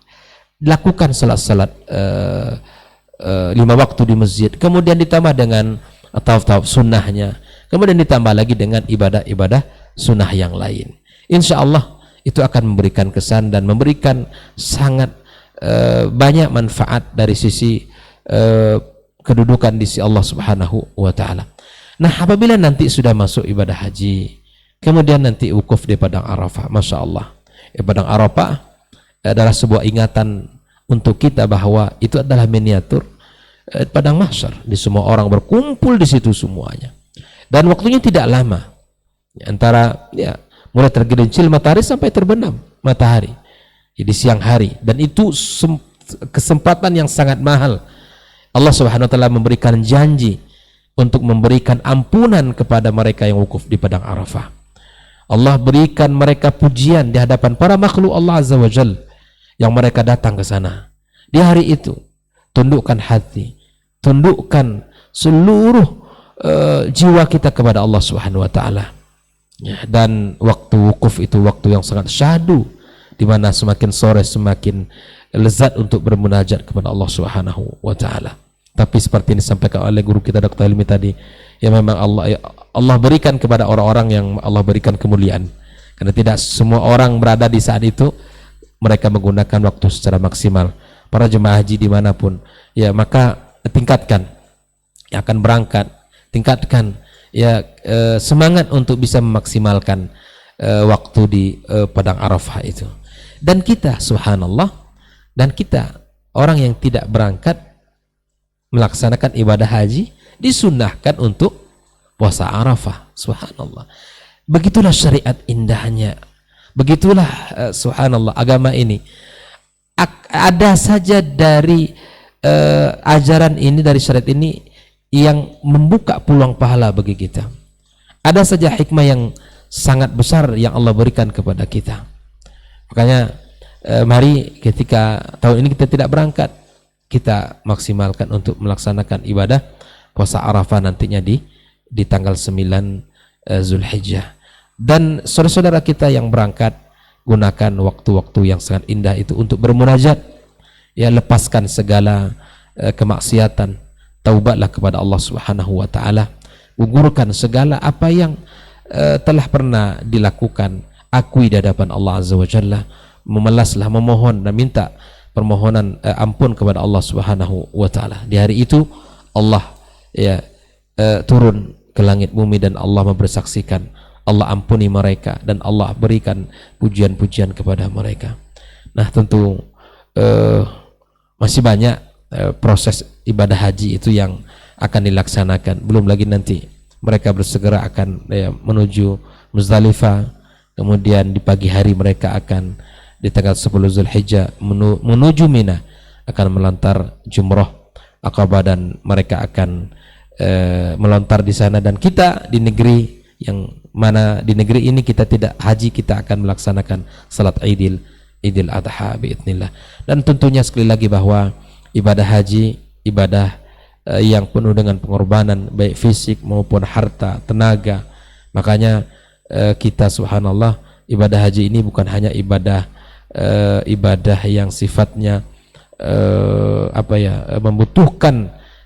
Lakukan salat-salat 5 waktu di masjid, kemudian ditambah dengan tawaf-tawaf sunnahnya, kemudian ditambah lagi dengan ibadah-ibadah sunnah yang lain. Insya Allah itu akan memberikan kesan dan memberikan sangat banyak manfaat dari sisi kedudukan di sisi Allah Subhanahu wa Ta'ala. Nah, apabila nanti sudah masuk ibadah haji, kemudian nanti wukuf di Padang Arafah, Masya Allah, Padang Arafah adalah sebuah ingatan untuk kita bahwa itu adalah miniatur padang mahsyar. Di semua orang berkumpul di situ semuanya, dan waktunya tidak lama, antara mulai tergelincir matahari sampai terbenam matahari di siang hari, dan itu kesempatan yang sangat mahal. Allah Subhanahu wa Ta'ala memberikan janji untuk memberikan ampunan kepada mereka yang wukuf di Padang Arafah. Allah berikan mereka pujian di hadapan para makhluk Allah Azza wa Jalla yang mereka datang ke sana. Di hari itu tundukkan hati, tundukkan seluruh jiwa kita kepada Allah Subhanahu wa Ta'ala. Dan waktu wukuf itu waktu yang sangat syahdu, di mana semakin sore semakin lezat untuk bermunajat kepada Allah Subhanahu wa Ta'ala. Tapi seperti ini disampaikan oleh guru kita Dr. Ilmi tadi, ya memang Allah berikan kepada orang-orang yang Allah berikan kemuliaan, karena tidak semua orang berada di saat itu mereka menggunakan waktu secara maksimal. Para jemaah haji dimanapun, maka tingkatkan yang akan berangkat, tingkatkan semangat untuk bisa memaksimalkan waktu di Padang Arafah itu. Dan kita subhanallah, dan kita orang yang tidak berangkat melaksanakan ibadah haji disunnahkan untuk puasa Arafah. Subhanallah, begitulah syariat indahnya, begitulah subhanallah agama ini. Ada saja dari ajaran ini, dari syariat ini yang membuka peluang pahala bagi kita. Ada saja hikmah yang sangat besar yang Allah berikan kepada kita. Makanya mari ketika tahun ini kita tidak berangkat, kita maksimalkan untuk melaksanakan ibadah puasa Arafah nantinya di tanggal 9 Zulhijjah. Dan saudara-saudara kita yang berangkat, gunakan waktu-waktu yang sangat indah itu untuk bermunajat, lepaskan segala kemaksiatan, taubatlah kepada Allah Subhanahu wa Ta'ala, gugurkan segala apa yang telah pernah dilakukan, akui di hadapan Allah Azza wa Jalla, memelaslah, memohon dan minta permohonan ampun kepada Allah Subhanahu wa Ta'ala. Di hari itu Allah turun ke langit bumi dan Allah mempersaksikan, Allah ampuni mereka dan Allah berikan pujian-pujian kepada mereka. Nah tentu masih banyak proses ibadah haji itu yang akan dilaksanakan. Belum lagi nanti mereka bersegera akan menuju Muzdalifah, kemudian di pagi hari mereka akan di tanggal 10 Zulhijjah menuju Mina, akan melontar jumroh Aqabah dan mereka akan melontar di sana. Dan kita di negeri yang mana di negeri ini kita tidak haji, kita akan melaksanakan salat Idul Adha biidznillah. Dan tentunya sekali lagi bahwa ibadah haji ibadah yang penuh dengan pengorbanan baik fisik maupun harta, tenaga. Makanya kita subhanallah ibadah haji ini bukan hanya ibadah yang sifatnya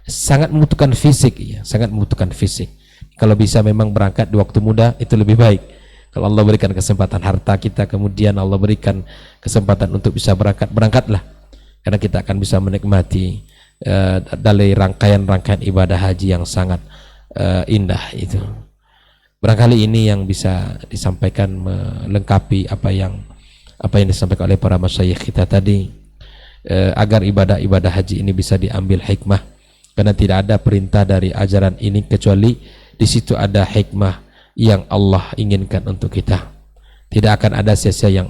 sangat membutuhkan fisik, ya, sangat membutuhkan fisik. Kalau bisa memang berangkat di waktu muda itu lebih baik. Kalau Allah berikan kesempatan harta kita, kemudian Allah berikan kesempatan untuk bisa berangkatlah, karena kita akan bisa menikmati dari rangkaian ibadah haji yang sangat indah itu. Barangkali ini yang bisa disampaikan melengkapi apa yang disampaikan oleh para masyayikh kita tadi, agar ibadah haji ini bisa diambil hikmah, karena tidak ada perintah dari ajaran ini kecuali di situ ada hikmah yang Allah inginkan untuk kita. Tidak akan ada sia-sia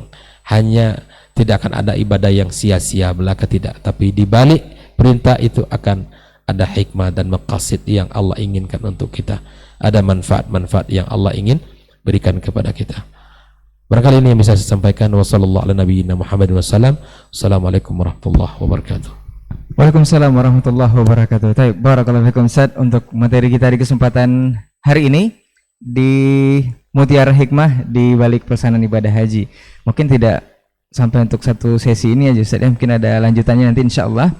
tidak akan ada ibadah yang sia-sia belaka, tidak. Tapi di balik perintah itu akan ada hikmah dan maqasid yang Allah inginkan untuk kita. Ada manfaat-manfaat yang Allah ingin berikan kepada kita. Barangkali ini yang bisa saya sampaikan. Wassalamualaikum warahmatullahi wabarakatuh. Waalaikumsalam warahmatullahi wabarakatuh. Baik, barakallahu fikum Ustaz untuk materi kita di kesempatan hari ini di Mutiara Hikmah di balik pelaksanaan ibadah haji. Mungkin tidak sampai untuk satu sesi ini aja Ustaz, mungkin ada lanjutannya nanti insyaallah.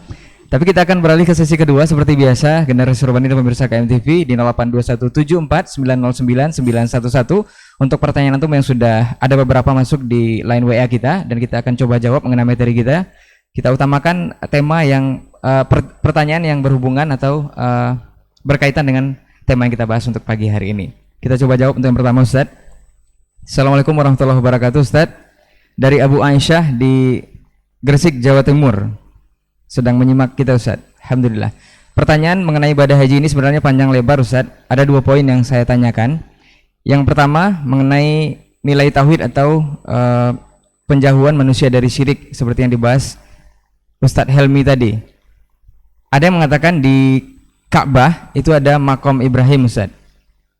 Tapi kita akan beralih ke sesi kedua seperti biasa. Generasi Robani dan pemirsa KMTV di 082174909911 untuk pertanyaan antum yang sudah ada beberapa masuk di line WA kita, dan kita akan coba jawab mengenai materi kita. Kita utamakan tema yang pertanyaan yang berhubungan atau berkaitan dengan tema yang kita bahas untuk pagi hari ini. Kita coba jawab untuk yang pertama Ustaz. Assalamualaikum warahmatullahi wabarakatuh Ustaz. Dari Abu Aisyah di Gresik, Jawa Timur, sedang menyimak kita Ustaz. Alhamdulillah. Pertanyaan mengenai ibadah haji ini sebenarnya panjang lebar Ustaz. Ada 2 poin yang saya tanyakan. Yang pertama mengenai nilai tauhid atau penjauhan manusia dari syirik seperti yang dibahas Ustadz Helmi tadi. Ada yang mengatakan di Ka'bah itu ada makom Ibrahim Ustaz.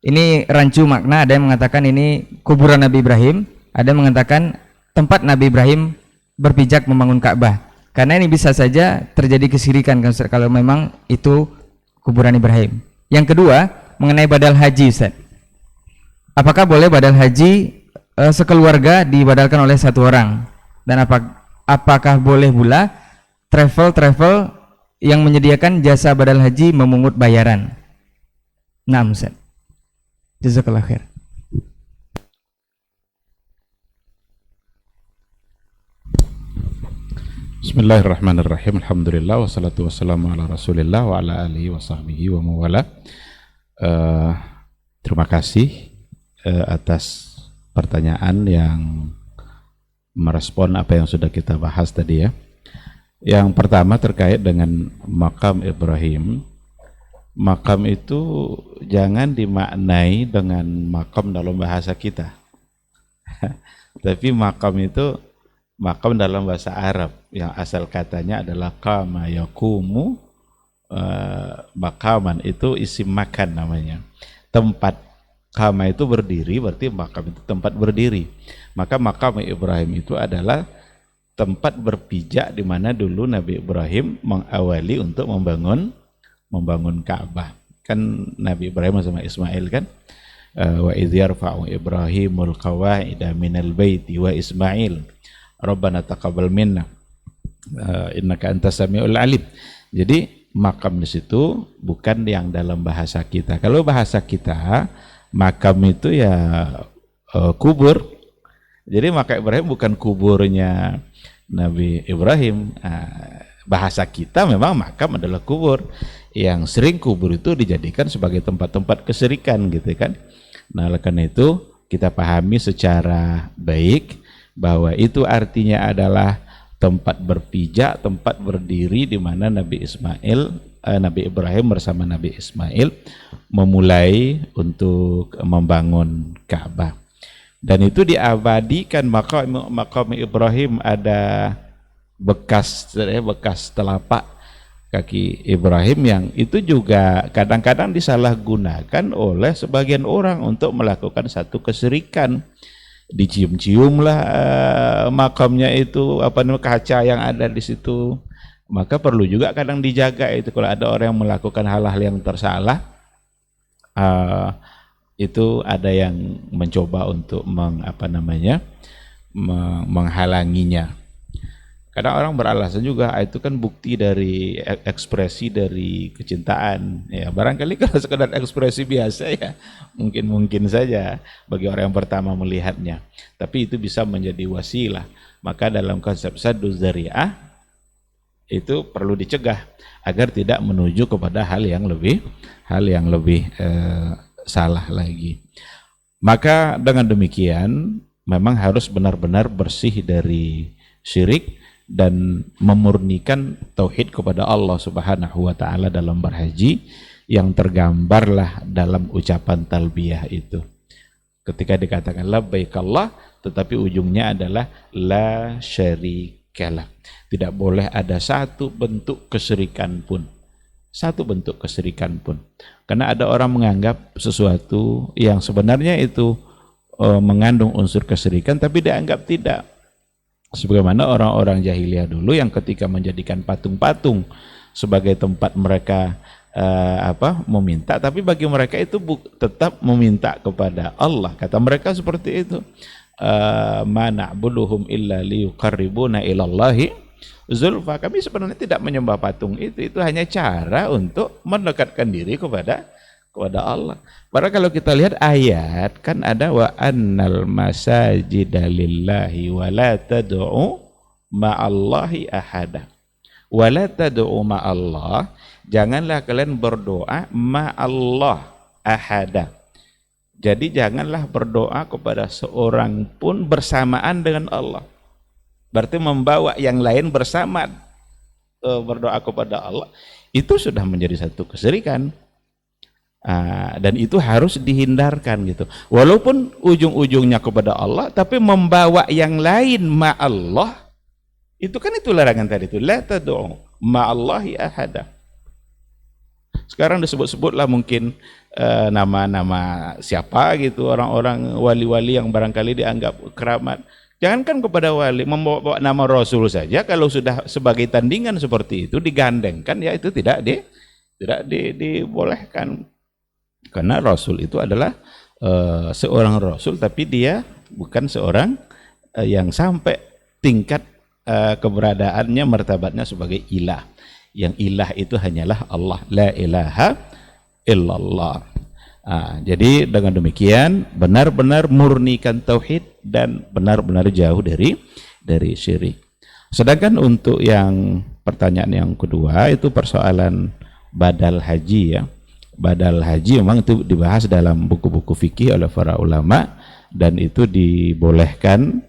Ini rancu makna. Ada yang mengatakan ini kuburan Nabi Ibrahim, ada yang mengatakan tempat Nabi Ibrahim berpijak membangun Ka'bah. Karena ini bisa saja terjadi kesyirikan kan Ustaz, kalau memang itu kuburan Ibrahim. Yang kedua mengenai badal haji Ustaz. Apakah boleh badal haji sekeluarga dibadalkan oleh satu orang? Dan apakah boleh pula travel yang menyediakan jasa badal haji memungut bayaran? Nah Ustaz, jazakallah khair. Bismillahirrahmanirrahim. Alhamdulillah wassalatu wassalamu ala Rasulillah wa ala alihi wa sahbihi wa mawala. Terima kasih atas pertanyaan yang merespon apa yang sudah kita bahas tadi ya. Yang pertama terkait dengan makam Ibrahim. Makam itu jangan dimaknai dengan makam dalam bahasa kita. Tapi makam itu makam dalam bahasa Arab yang asal katanya adalah qama yaqumu, makaman itu isim makan namanya. Tempat, qama itu berdiri, berarti makam itu tempat berdiri. Maka makam Ibrahim itu adalah tempat berpijak di mana dulu Nabi Ibrahim mengawali untuk membangun Ka'bah. Kan Nabi Ibrahim sama Ismail kan, wa idh yarfa'u Ibrahimul qawa'ida minal baiti wa Ismail Rabbana taqabbal minna innaka antas samiul alim. Jadi makam di situ bukan yang dalam bahasa kita. Kalau bahasa kita makam itu ya kubur. Jadi makam Ibrahim bukan kuburnya Nabi Ibrahim. Bahasa kita memang makam adalah kubur. yang sering kubur itu dijadikan sebagai tempat-tempat kesyirikan gitu kan. Nah, oleh karena itu kita pahami secara baik bahwa itu artinya adalah tempat berpijak, tempat berdiri di mana Nabi Ibrahim bersama Nabi Ismail memulai untuk membangun Ka'bah. Dan itu diabadikan maqam Ibrahim, ada bekas telapak kaki Ibrahim yang itu juga kadang-kadang disalahgunakan oleh sebagian orang untuk melakukan satu kesyirikan. Dicium-ciumlah makamnya itu, kaca yang ada di situ. Maka perlu juga kadang dijaga itu kalau ada orang yang melakukan hal-hal yang tersalah, itu ada yang mencoba untuk menghalanginya. Kadang orang beralasan juga itu kan bukti dari ekspresi dari kecintaan. Ya, barangkali kalau sekedar ekspresi biasa ya mungkin saja bagi orang yang pertama melihatnya. Tapi itu bisa menjadi wasilah. Maka dalam konsep saddu dzari'ah itu perlu dicegah agar tidak menuju kepada hal yang lebih salah lagi. Maka dengan demikian memang harus benar-benar bersih dari syirik dan memurnikan tauhid kepada Allah Subhanahu wa taala dalam berhaji yang tergambarlah dalam ucapan talbiyah itu. Ketika dikatakan labbaik Allah tetapi ujungnya adalah la syarikalah. Tidak boleh ada satu bentuk kesyirikan pun. Satu bentuk kesyirikan pun. Karena ada orang menganggap sesuatu yang sebenarnya itu mengandung unsur kesyirikan tapi dianggap tidak. Sebagaimana orang-orang jahiliyah dulu yang ketika menjadikan patung-patung sebagai tempat mereka meminta, tapi bagi mereka itu tetap meminta kepada Allah. Kata mereka seperti itu, ma na'buduhum illa liyuqarribuna ilallahi zulfa. Kami sebenarnya tidak menyembah patung itu hanya cara untuk mendekatkan diri kepada Allah. Padahal kalau kita lihat ayat kan ada wa annal masajida lillahi wa la tad'u ma'allahi ahada. Wa la tad'u ma'allah, janganlah kalian berdoa ma'allah ahada. Jadi janganlah berdoa kepada seorang pun bersamaan dengan Allah. Berarti membawa yang lain bersama berdoa kepada Allah itu sudah menjadi satu kesyirikan. Dan itu harus dihindarkan gitu. Walaupun ujung-ujungnya kepada Allah, tapi membawa yang lain ma'allah, itu kan itu larangan tadi itu. La tad'u ma'allahi ahada. Sekarang disebut-sebutlah mungkin nama-nama siapa gitu, orang-orang wali-wali yang barangkali dianggap keramat. Jangankan kepada wali, membawa nama Rasul saja kalau sudah sebagai tandingan seperti itu digandengkan, ya itu tidak dibolehkan. Karena Rasul itu adalah seorang Rasul, tapi dia bukan seorang yang sampai tingkat keberadaannya, martabatnya sebagai ilah. Yang ilah itu hanyalah Allah, la ilaha illallah. Jadi dengan demikian benar-benar murnikan tauhid dan benar-benar jauh dari syirik. Sedangkan untuk yang pertanyaan yang kedua itu persoalan badal haji ya. Badal haji memang itu dibahas dalam buku-buku fikih oleh para ulama dan itu dibolehkan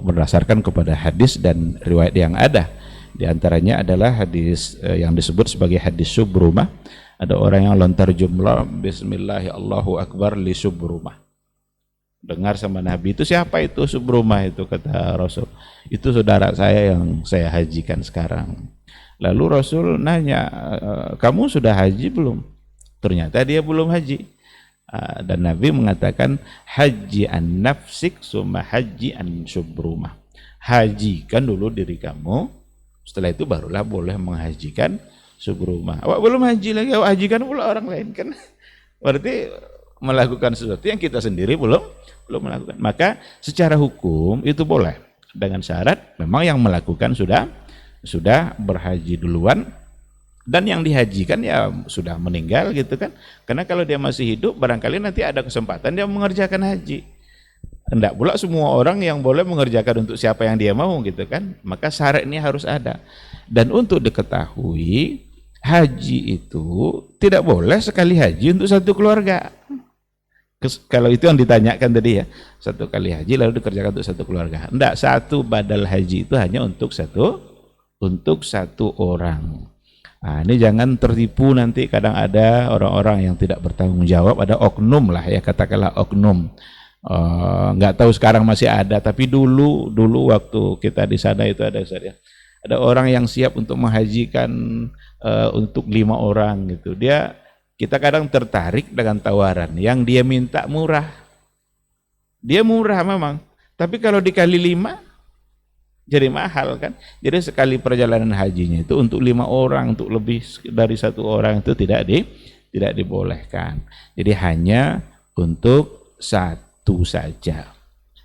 berdasarkan kepada hadis dan riwayat yang ada. Di antaranya adalah hadis yang disebut sebagai hadis subrumah. Ada orang yang lontar jumlah bismillahi Allahu akbar li subrumah. Dengar sama Nabi, itu siapa itu subrumah itu, kata Rasul. Itu saudara saya yang saya hajikan sekarang. Lalu Rasul nanya, kamu sudah haji belum? Ternyata dia belum haji. Dan Nabi mengatakan, haji an nafsik summa haji an subrumah. Hajikan dulu diri kamu, setelah itu barulah boleh menghajikan subrumah. Awak belum haji lagi, awak hajikan pula orang lain kan? Berarti melakukan sesuatu yang kita sendiri belum melakukan. Maka secara hukum itu boleh, dengan syarat memang yang melakukan sudah berhaji duluan dan yang dihajikan ya sudah meninggal gitu kan. Karena kalau dia masih hidup barangkali nanti ada kesempatan dia mengerjakan haji. Hendak pula semua orang yang boleh mengerjakan untuk siapa yang dia mau gitu kan. Maka syarat ini harus ada. Dan untuk diketahui haji itu tidak boleh sekali haji untuk satu keluarga. Kalau itu yang ditanyakan tadi ya, satu kali haji lalu dikerjakan untuk satu keluarga. Enggak, satu badal haji itu hanya untuk satu orang. Nah, ini jangan tertipu, nanti kadang ada orang-orang yang tidak bertanggung jawab, ada oknum lah ya, katakanlah oknum. Nggak tahu sekarang masih ada, tapi dulu waktu kita di sana itu ada orang yang siap untuk menghajikan untuk 5 orang gitu. Kita kadang tertarik dengan tawaran yang dia minta murah. Dia murah memang, tapi kalau dikali 5 jadi mahal kan. Jadi sekali perjalanan hajinya itu untuk 5 orang, untuk lebih dari 1 orang itu tidak dibolehkan. Jadi hanya untuk satu saja.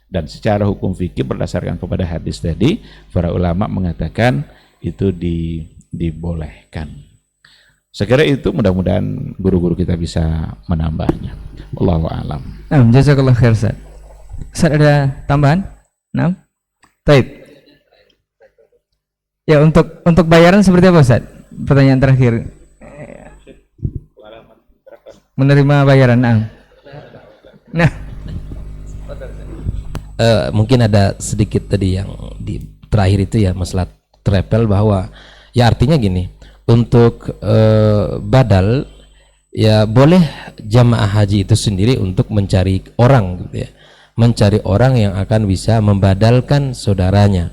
Dan secara hukum fikih berdasarkan kepada hadis tadi, para ulama mengatakan itu dibolehkan. Sekira itu, mudah-mudahan guru-guru kita bisa menambahnya. Wallahu a'lam. Jazakallah khair Ustaz. Ustaz ada tambahan? Nah. Baik. Ya, untuk bayaran seperti apa Ustaz? Pertanyaan terakhir. Menerima bayaran. Nah. Mungkin ada sedikit tadi yang di terakhir itu ya, masalah travel, bahwa ya artinya gini, untuk badal ya boleh jamaah haji itu sendiri untuk mencari orang gitu ya, mencari orang yang akan bisa membadalkan saudaranya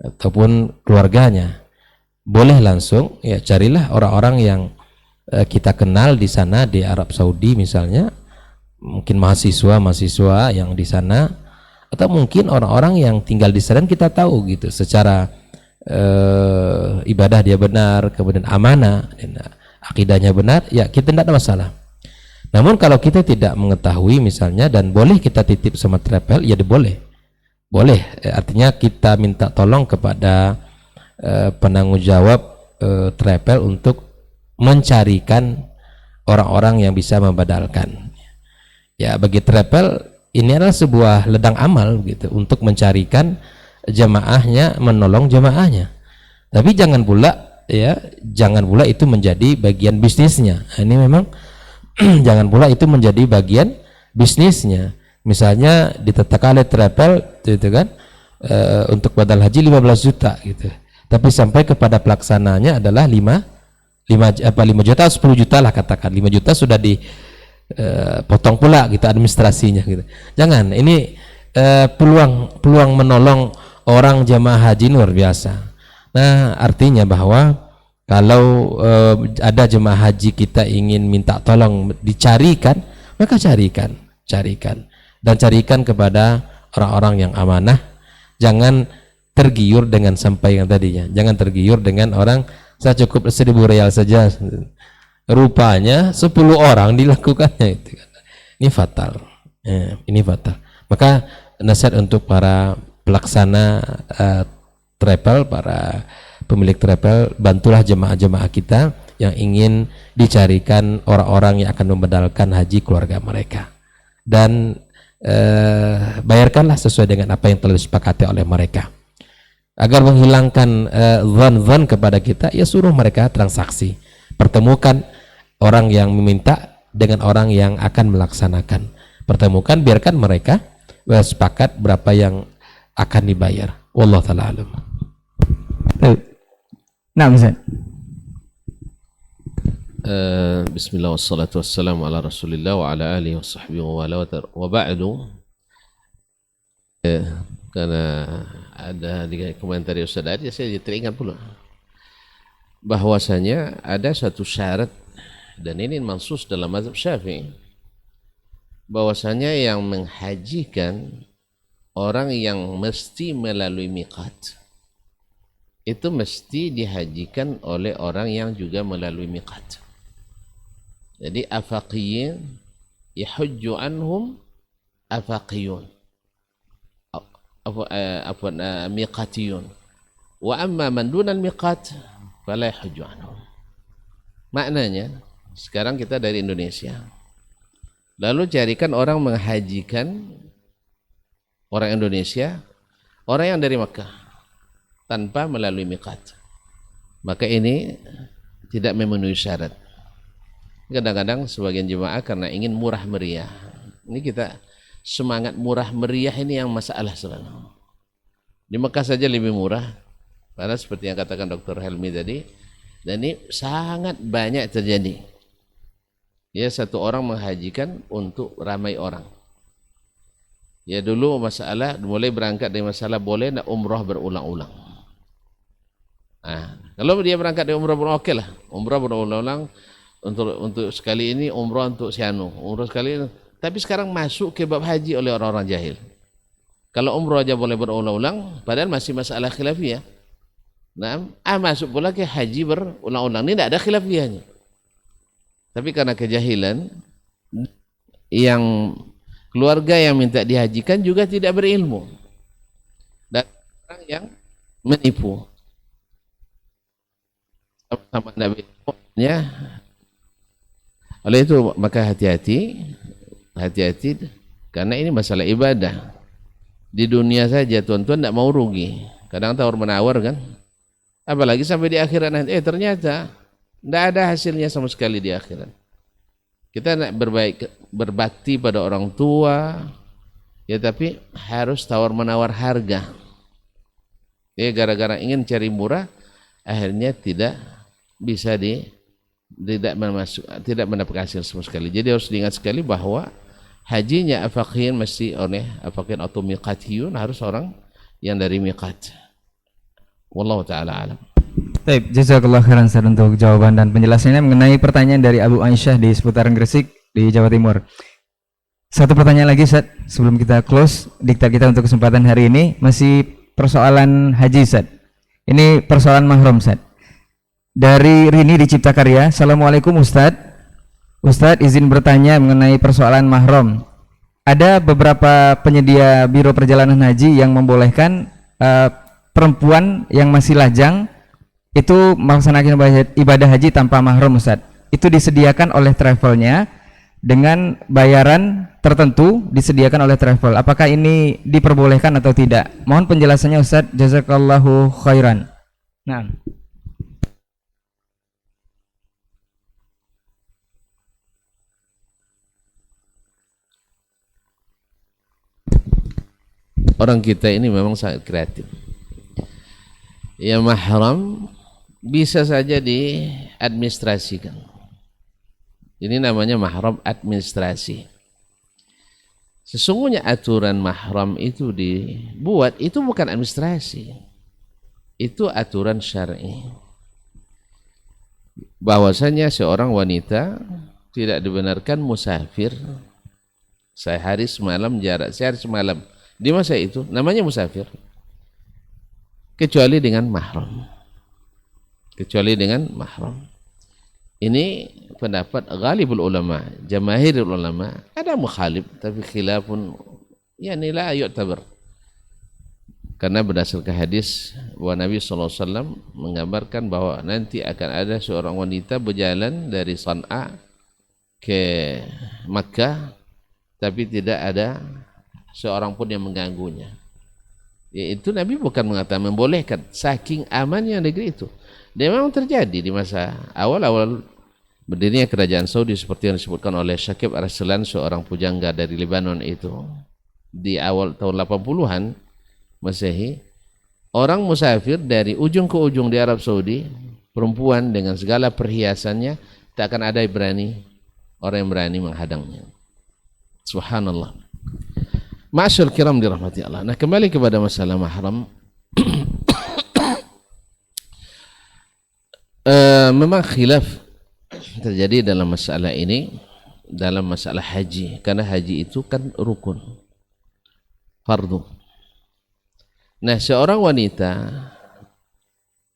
ataupun keluarganya. Boleh langsung ya, carilah orang-orang yang kita kenal di sana, di Arab Saudi misalnya, mungkin mahasiswa yang di sana, atau mungkin orang-orang yang tinggal di sana kita tahu gitu secara ibadah dia benar, kemudian amanah dan akidahnya benar, ya kita tidak ada masalah. Namun kalau kita tidak mengetahui misalnya dan boleh kita titip sama travel, ya boleh, artinya kita minta tolong kepada penanggung jawab travel untuk mencarikan orang-orang yang bisa membadalkan. Ya, bagi travel ini adalah sebuah ledang amal gitu untuk mencarikan jamaahnya, menolong jamaahnya. Tapi jangan pula itu menjadi bagian bisnisnya. Ini memang jangan pula itu menjadi bagian bisnisnya. Misalnya ditetapkan oleh travel gitu kan, untuk badal haji 15 juta gitu. Tapi sampai kepada pelaksananya adalah 5 juta, 10 juta lah katakan. 5 juta sudah potong pula gitu administrasinya gitu. Jangan, ini peluang menolong orang jamaah haji luar biasa. Nah, artinya bahwa kalau ada jemaah haji kita ingin minta tolong dicarikan, maka carikan dan carikan kepada orang-orang yang amanah. Jangan tergiur dengan sampai yang tadinya, jangan tergiur dengan orang saya cukup 1.000 rial saja, rupanya 10 orang dilakukannya itu. Ini fatal, ini fatal. Maka nasihat untuk para pelaksana travel, para pemilik travel, bantulah jemaah-jemaah kita yang ingin dicarikan orang-orang yang akan membadalkan haji keluarga mereka, dan bayarkanlah sesuai dengan apa yang telah disepakati oleh mereka. Agar menghilangkan zon kepada kita, ya suruh mereka transaksi, pertemukan orang yang meminta dengan orang yang akan melaksanakan, pertemukan, biarkan mereka sepakat berapa yang akan dibayar. Wallahu ta'ala alam. Nah, Ustaz. Bismillah wassalatu wassalamu ala rasulillah wa ala alihi wa sahbihi wa ba'du. Karena ada di komentar Ustaz tadi, saya teringat pula bahwasanya ada satu syarat, dan ini mansus dalam mazhab Syafi'i, bahwasanya yang menghajikan orang yang mesti melalui miqat itu mesti dihajikan oleh orang yang juga melalui miqat. Jadi afaqiyyin yahujju anhum afaqiyun, miqatiyun, wa amma man dunal miqat fala yahujju anhum. Maknanya sekarang kita dari Indonesia, lalu carikan orang menghajikan orang Indonesia, orang yang dari Makkah tanpa melalui miqat, maka ini tidak memenuhi syarat. Kadang-kadang sebagian jemaah karena ingin murah meriah. Ini kita semangat murah meriah ini yang masalah selalu. Di Mekah saja lebih murah. Karena seperti yang katakan Dr. Helmi tadi, dan ini sangat banyak terjadi. Ya, satu orang menghajikan untuk ramai orang. Ya, dulu masalah mulai berangkat dari masalah boleh nak umrah berulang-ulang. Nah, kalau dia berangkat dari umrah berulang, oke lah, umrah berulang-ulang untuk sekali ini umrah untuk sianu, umrah sekali ini. Tapi sekarang masuk ke bab haji oleh orang-orang jahil. Kalau umrah aja boleh berulang-ulang, padahal masih masalah khilafiyah. Nah, masuk pula ke haji berulang-ulang, ini tidak ada khilafiyahnya. Tapi karena kejahilan, yang keluarga yang minta dihajikan juga tidak berilmu, dan orang yang menipu sama Nabi. Ya, oleh itu maka hati-hati karena ini masalah ibadah. Di dunia saja tuan-tuan tidak mau rugi, kadang tawar menawar kan, apalagi sampai di akhirat nanti ternyata tidak ada hasilnya sama sekali di akhirat. Kita nak berbakti pada orang tua ya, tapi harus tawar menawar harga ya, gara-gara ingin cari murah akhirnya tidak bisa tidak mendapat hasil sama sekali. Jadi harus diingat sekali bahwa hajinya afaqihin mesti oleh afaqihin atau miqatiyun, harus orang yang dari miqat. Wallahu ta'ala alam. Baik, jazakallah khairan Ustaz untuk jawaban dan penjelasannya mengenai pertanyaan dari Abu Aisyah di seputaran Gresik di Jawa Timur. Satu pertanyaan lagi Ustaz sebelum kita close diktat kita untuk kesempatan hari ini, masih persoalan haji Ustaz. Ini persoalan mahram Ustaz. Dari Rini di Cipta Karya. Assalamualaikum Ustaz. Ustaz izin bertanya mengenai persoalan mahram. Ada beberapa penyedia biro perjalanan haji yang membolehkan perempuan yang masih lajang itu melaksanakan ibadah haji tanpa mahram Ustaz. Itu disediakan oleh travelnya dengan bayaran tertentu, disediakan oleh travel. Apakah ini diperbolehkan atau tidak? Mohon penjelasannya Ustaz. Jazakallahu khairan. Nah, orang kita ini memang sangat kreatif. Ya, mahram bisa saja diadministrasikan. Ini namanya mahram administrasi. Sesungguhnya aturan mahram itu dibuat, itu bukan administrasi. Itu aturan syar'i. Bahwasanya seorang wanita tidak dibenarkan musafir sehari semalam jarak sehari semalam. Di masa itu namanya musafir kecuali dengan mahram. Kecuali dengan mahram. Ini pendapat ghalibul ulama, jamaahirul ulama. Ada mukhalif tapi khilafun yani la yu'tabar. Karena berdasarkan hadis bahwa Nabi SAW menggambarkan bahwa nanti akan ada seorang wanita berjalan dari San'a ke Makkah tapi tidak ada seorang pun yang mengganggunya. Yaitu Nabi bukan mengatakan membolehkan, saking amannya negeri itu. Dan memang terjadi di masa awal-awal berdirinya kerajaan Saudi seperti yang disebutkan oleh Syakib Arslan, seorang pujangga dari Lebanon itu, di awal tahun 80-an Masehi. Orang musafir dari ujung ke ujung di Arab Saudi, perempuan dengan segala perhiasannya, tak akan ada orang yang berani menghadangnya. Subhanallah. Ma'asyur kiram dirahmati Allah. Nah, kembali kepada masalah mahram. Memang khilaf terjadi dalam masalah ini, dalam masalah haji, karena haji itu kan rukun, fardu. Nah, seorang wanita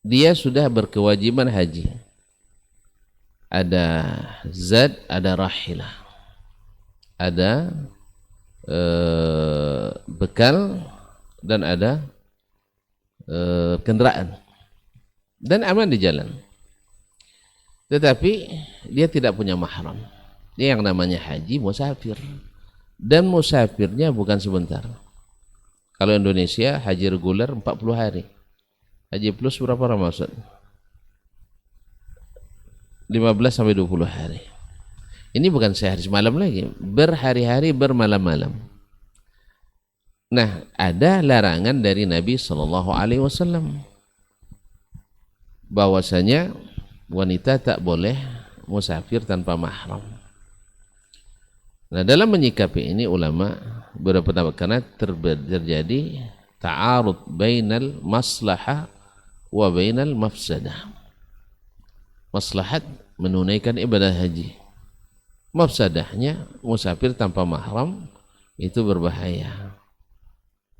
dia sudah berkewajiban haji, ada zad, ada rahilah, ada bekal, dan ada kendaraan, dan aman di jalan. Tetapi dia tidak punya mahram. Dia yang namanya haji musafir, dan musafirnya bukan sebentar. Kalau Indonesia haji reguler 40 hari, haji plus berapa lama Ustaz? 15 sampai 20 hari. Ini bukan sehari semalam lagi, berhari-hari bermalam-malam. Nah, ada larangan dari Nabi Shallallahu Alaihi Wasallam bahwasanya wanita tak boleh musafir tanpa mahram. Nah, dalam menyikapi ini ulama berpendapat karena terjadi ta'arud bainal maslahah wa bainal mafsadah. Maslahat menunaikan ibadah haji, mafsadahnya musafir tanpa mahram itu berbahaya.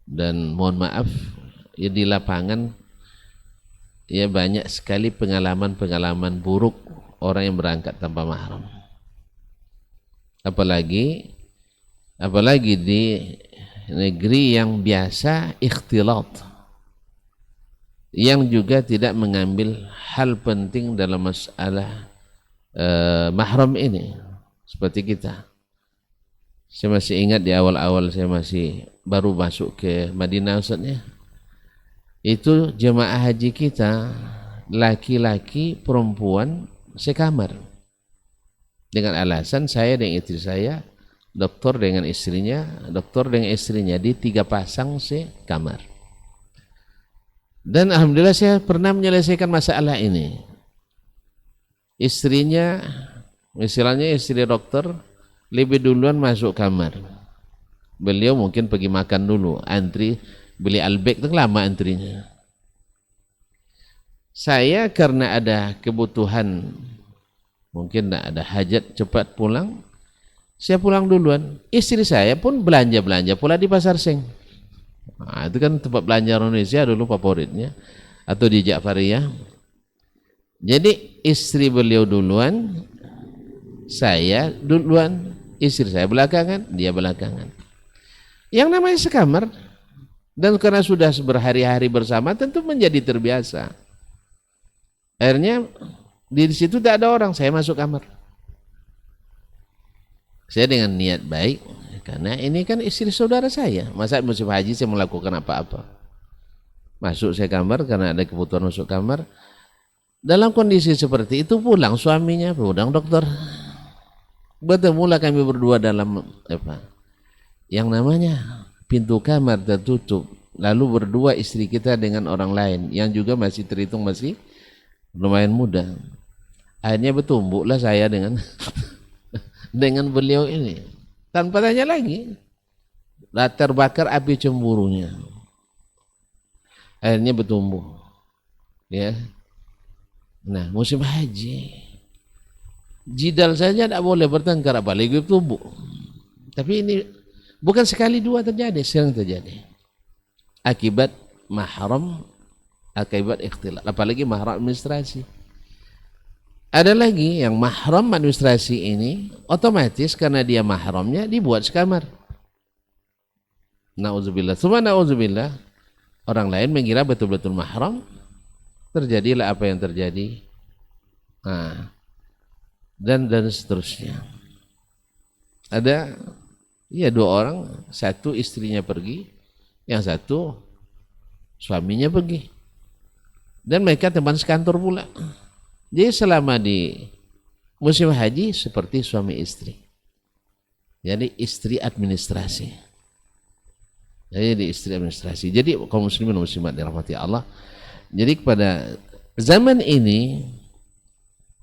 Dan mohon maaf ya, di lapangan ya banyak sekali pengalaman-pengalaman buruk orang yang berangkat tanpa mahram. Apalagi di negeri yang biasa ikhtilat, yang juga tidak mengambil hal penting dalam masalah mahram ini, seperti kita. Saya masih ingat di awal-awal saya masih baru masuk ke Madinah Ustaznya, itu jemaah haji kita laki-laki perempuan sekamar, dengan alasan saya dan istri saya, dokter dengan istrinya, dokter dengan istrinya, di 3 pasang sekamar. Dan alhamdulillah saya pernah menyelesaikan masalah ini. Istrinya, misalnya istri dokter lebih duluan masuk kamar, beliau mungkin pergi makan dulu, antri beli albek itu lama antrinya. Saya karena ada kebutuhan, mungkin ada hajat cepat pulang, saya pulang duluan. Istri saya pun belanja pula di Pasar Seng. Nah, itu kan tempat belanja Indonesia dulu favoritnya, atau di Ja'fariyah. Jadi istri beliau duluan, saya duluan, istri saya belakangan, dia belakangan. Yang namanya sekamar, dan karena sudah berhari-hari bersama tentu menjadi terbiasa. Akhirnya di situ tidak ada orang, saya masuk kamar. Saya dengan niat baik, karena ini kan istri saudara saya, masa musim haji saya melakukan apa-apa. Masuk saya kamar karena ada kebutuhan masuk kamar. Dalam kondisi seperti itu pulang suaminya, pulang dokter. Bertemulah kami berdua dalam yang namanya pintu kamar tertutup, lalu berdua istri kita dengan orang lain yang juga masih terhitung masih lumayan muda. Akhirnya bertumbuklah saya dengan dengan beliau ini tanpa tanya lagi, terbakar api cemburunya. Akhirnya bertumbuh, ya. Nah, musim haji, jidal saja tidak boleh bertengkar, apalagi bertumbuh. Tapi ini bukan sekali dua terjadi, sering terjadi. Akibat mahram, akibat ikhtilat, apalagi mahram administrasi. Ada lagi yang mahram administrasi ini, otomatis karena dia mahramnya dibuat sekamar. Na'udzubillah, semua na'udzubillah, orang lain mengira betul-betul mahram, terjadilah apa yang terjadi. Nah, dan seterusnya. Ada ya 2 orang, satu istrinya pergi, yang satu suaminya pergi, dan mereka teman sekantor pula. Jadi selama di musim haji seperti suami istri, jadi istri administrasi. Jadi kaum muslimin dan muslimat dirahmati Allah, jadi pada zaman ini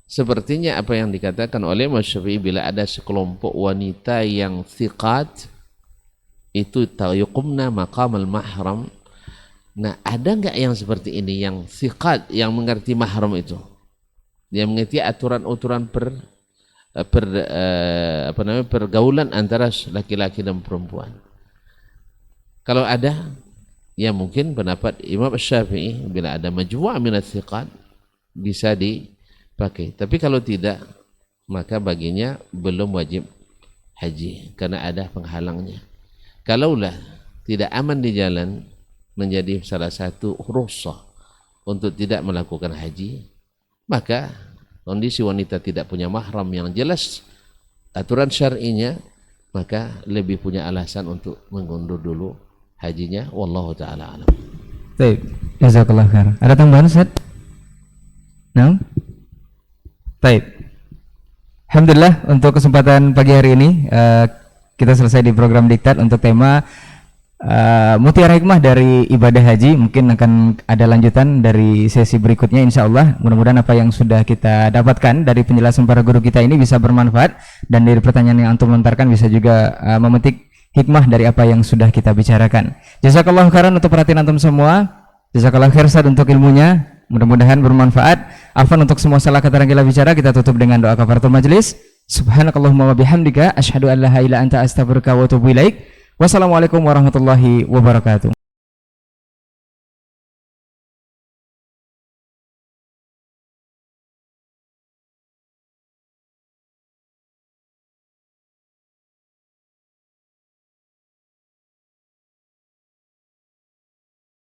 sepertinya apa yang dikatakan oleh Imam Syafi'i, bila ada sekelompok wanita yang thiqat itu yuqumna maqamal mahram. Nah, ada enggak yang seperti ini, yang thiqat, yang mengerti mahram itu, dia mengerti aturan-aturan pergaulan antara laki-laki dan perempuan? Kalau ada, ya mungkin pendapat Imam Syafi'i, bila ada majmu' minat thiqat bisa dipakai. Tapi kalau tidak, maka baginya belum wajib haji karena ada penghalangnya. Kalaulah tidak aman di jalan, menjadi salah satu rukhsah untuk tidak melakukan haji, maka kondisi wanita tidak punya mahram yang jelas aturan syar'inya, maka lebih punya alasan untuk mengundur dulu hajinya. Wallahu ta'ala alam. Baik, jazakallah khair. Ada tambahan Ustaz? Nah? Baik. Alhamdulillah untuk kesempatan pagi hari ini kita selesai di program Diktat untuk tema Mutiara Hikmah dari Ibadah Haji. Mungkin akan ada lanjutan dari sesi berikutnya insya Allah. Mudah-mudahan apa yang sudah kita dapatkan dari penjelasan para guru kita ini bisa bermanfaat, dan dari pertanyaan yang antum lontarkan bisa juga memetik hikmah dari apa yang sudah kita bicarakan. Jazakallahu khairan untuk perhatian antum semua. Jazakallahu khairan untuk ilmunya. Mudah-mudahan bermanfaat. Afwan untuk semua salah kata yang kita bicara. Kita tutup dengan doa kafaratul majlis. Subhanakallahumma wa bihamdika asyhadu an la ilaha illa anta astaghfiruka wa atubu ilaik. Wassalamualaikum warahmatullahi wabarakatuh.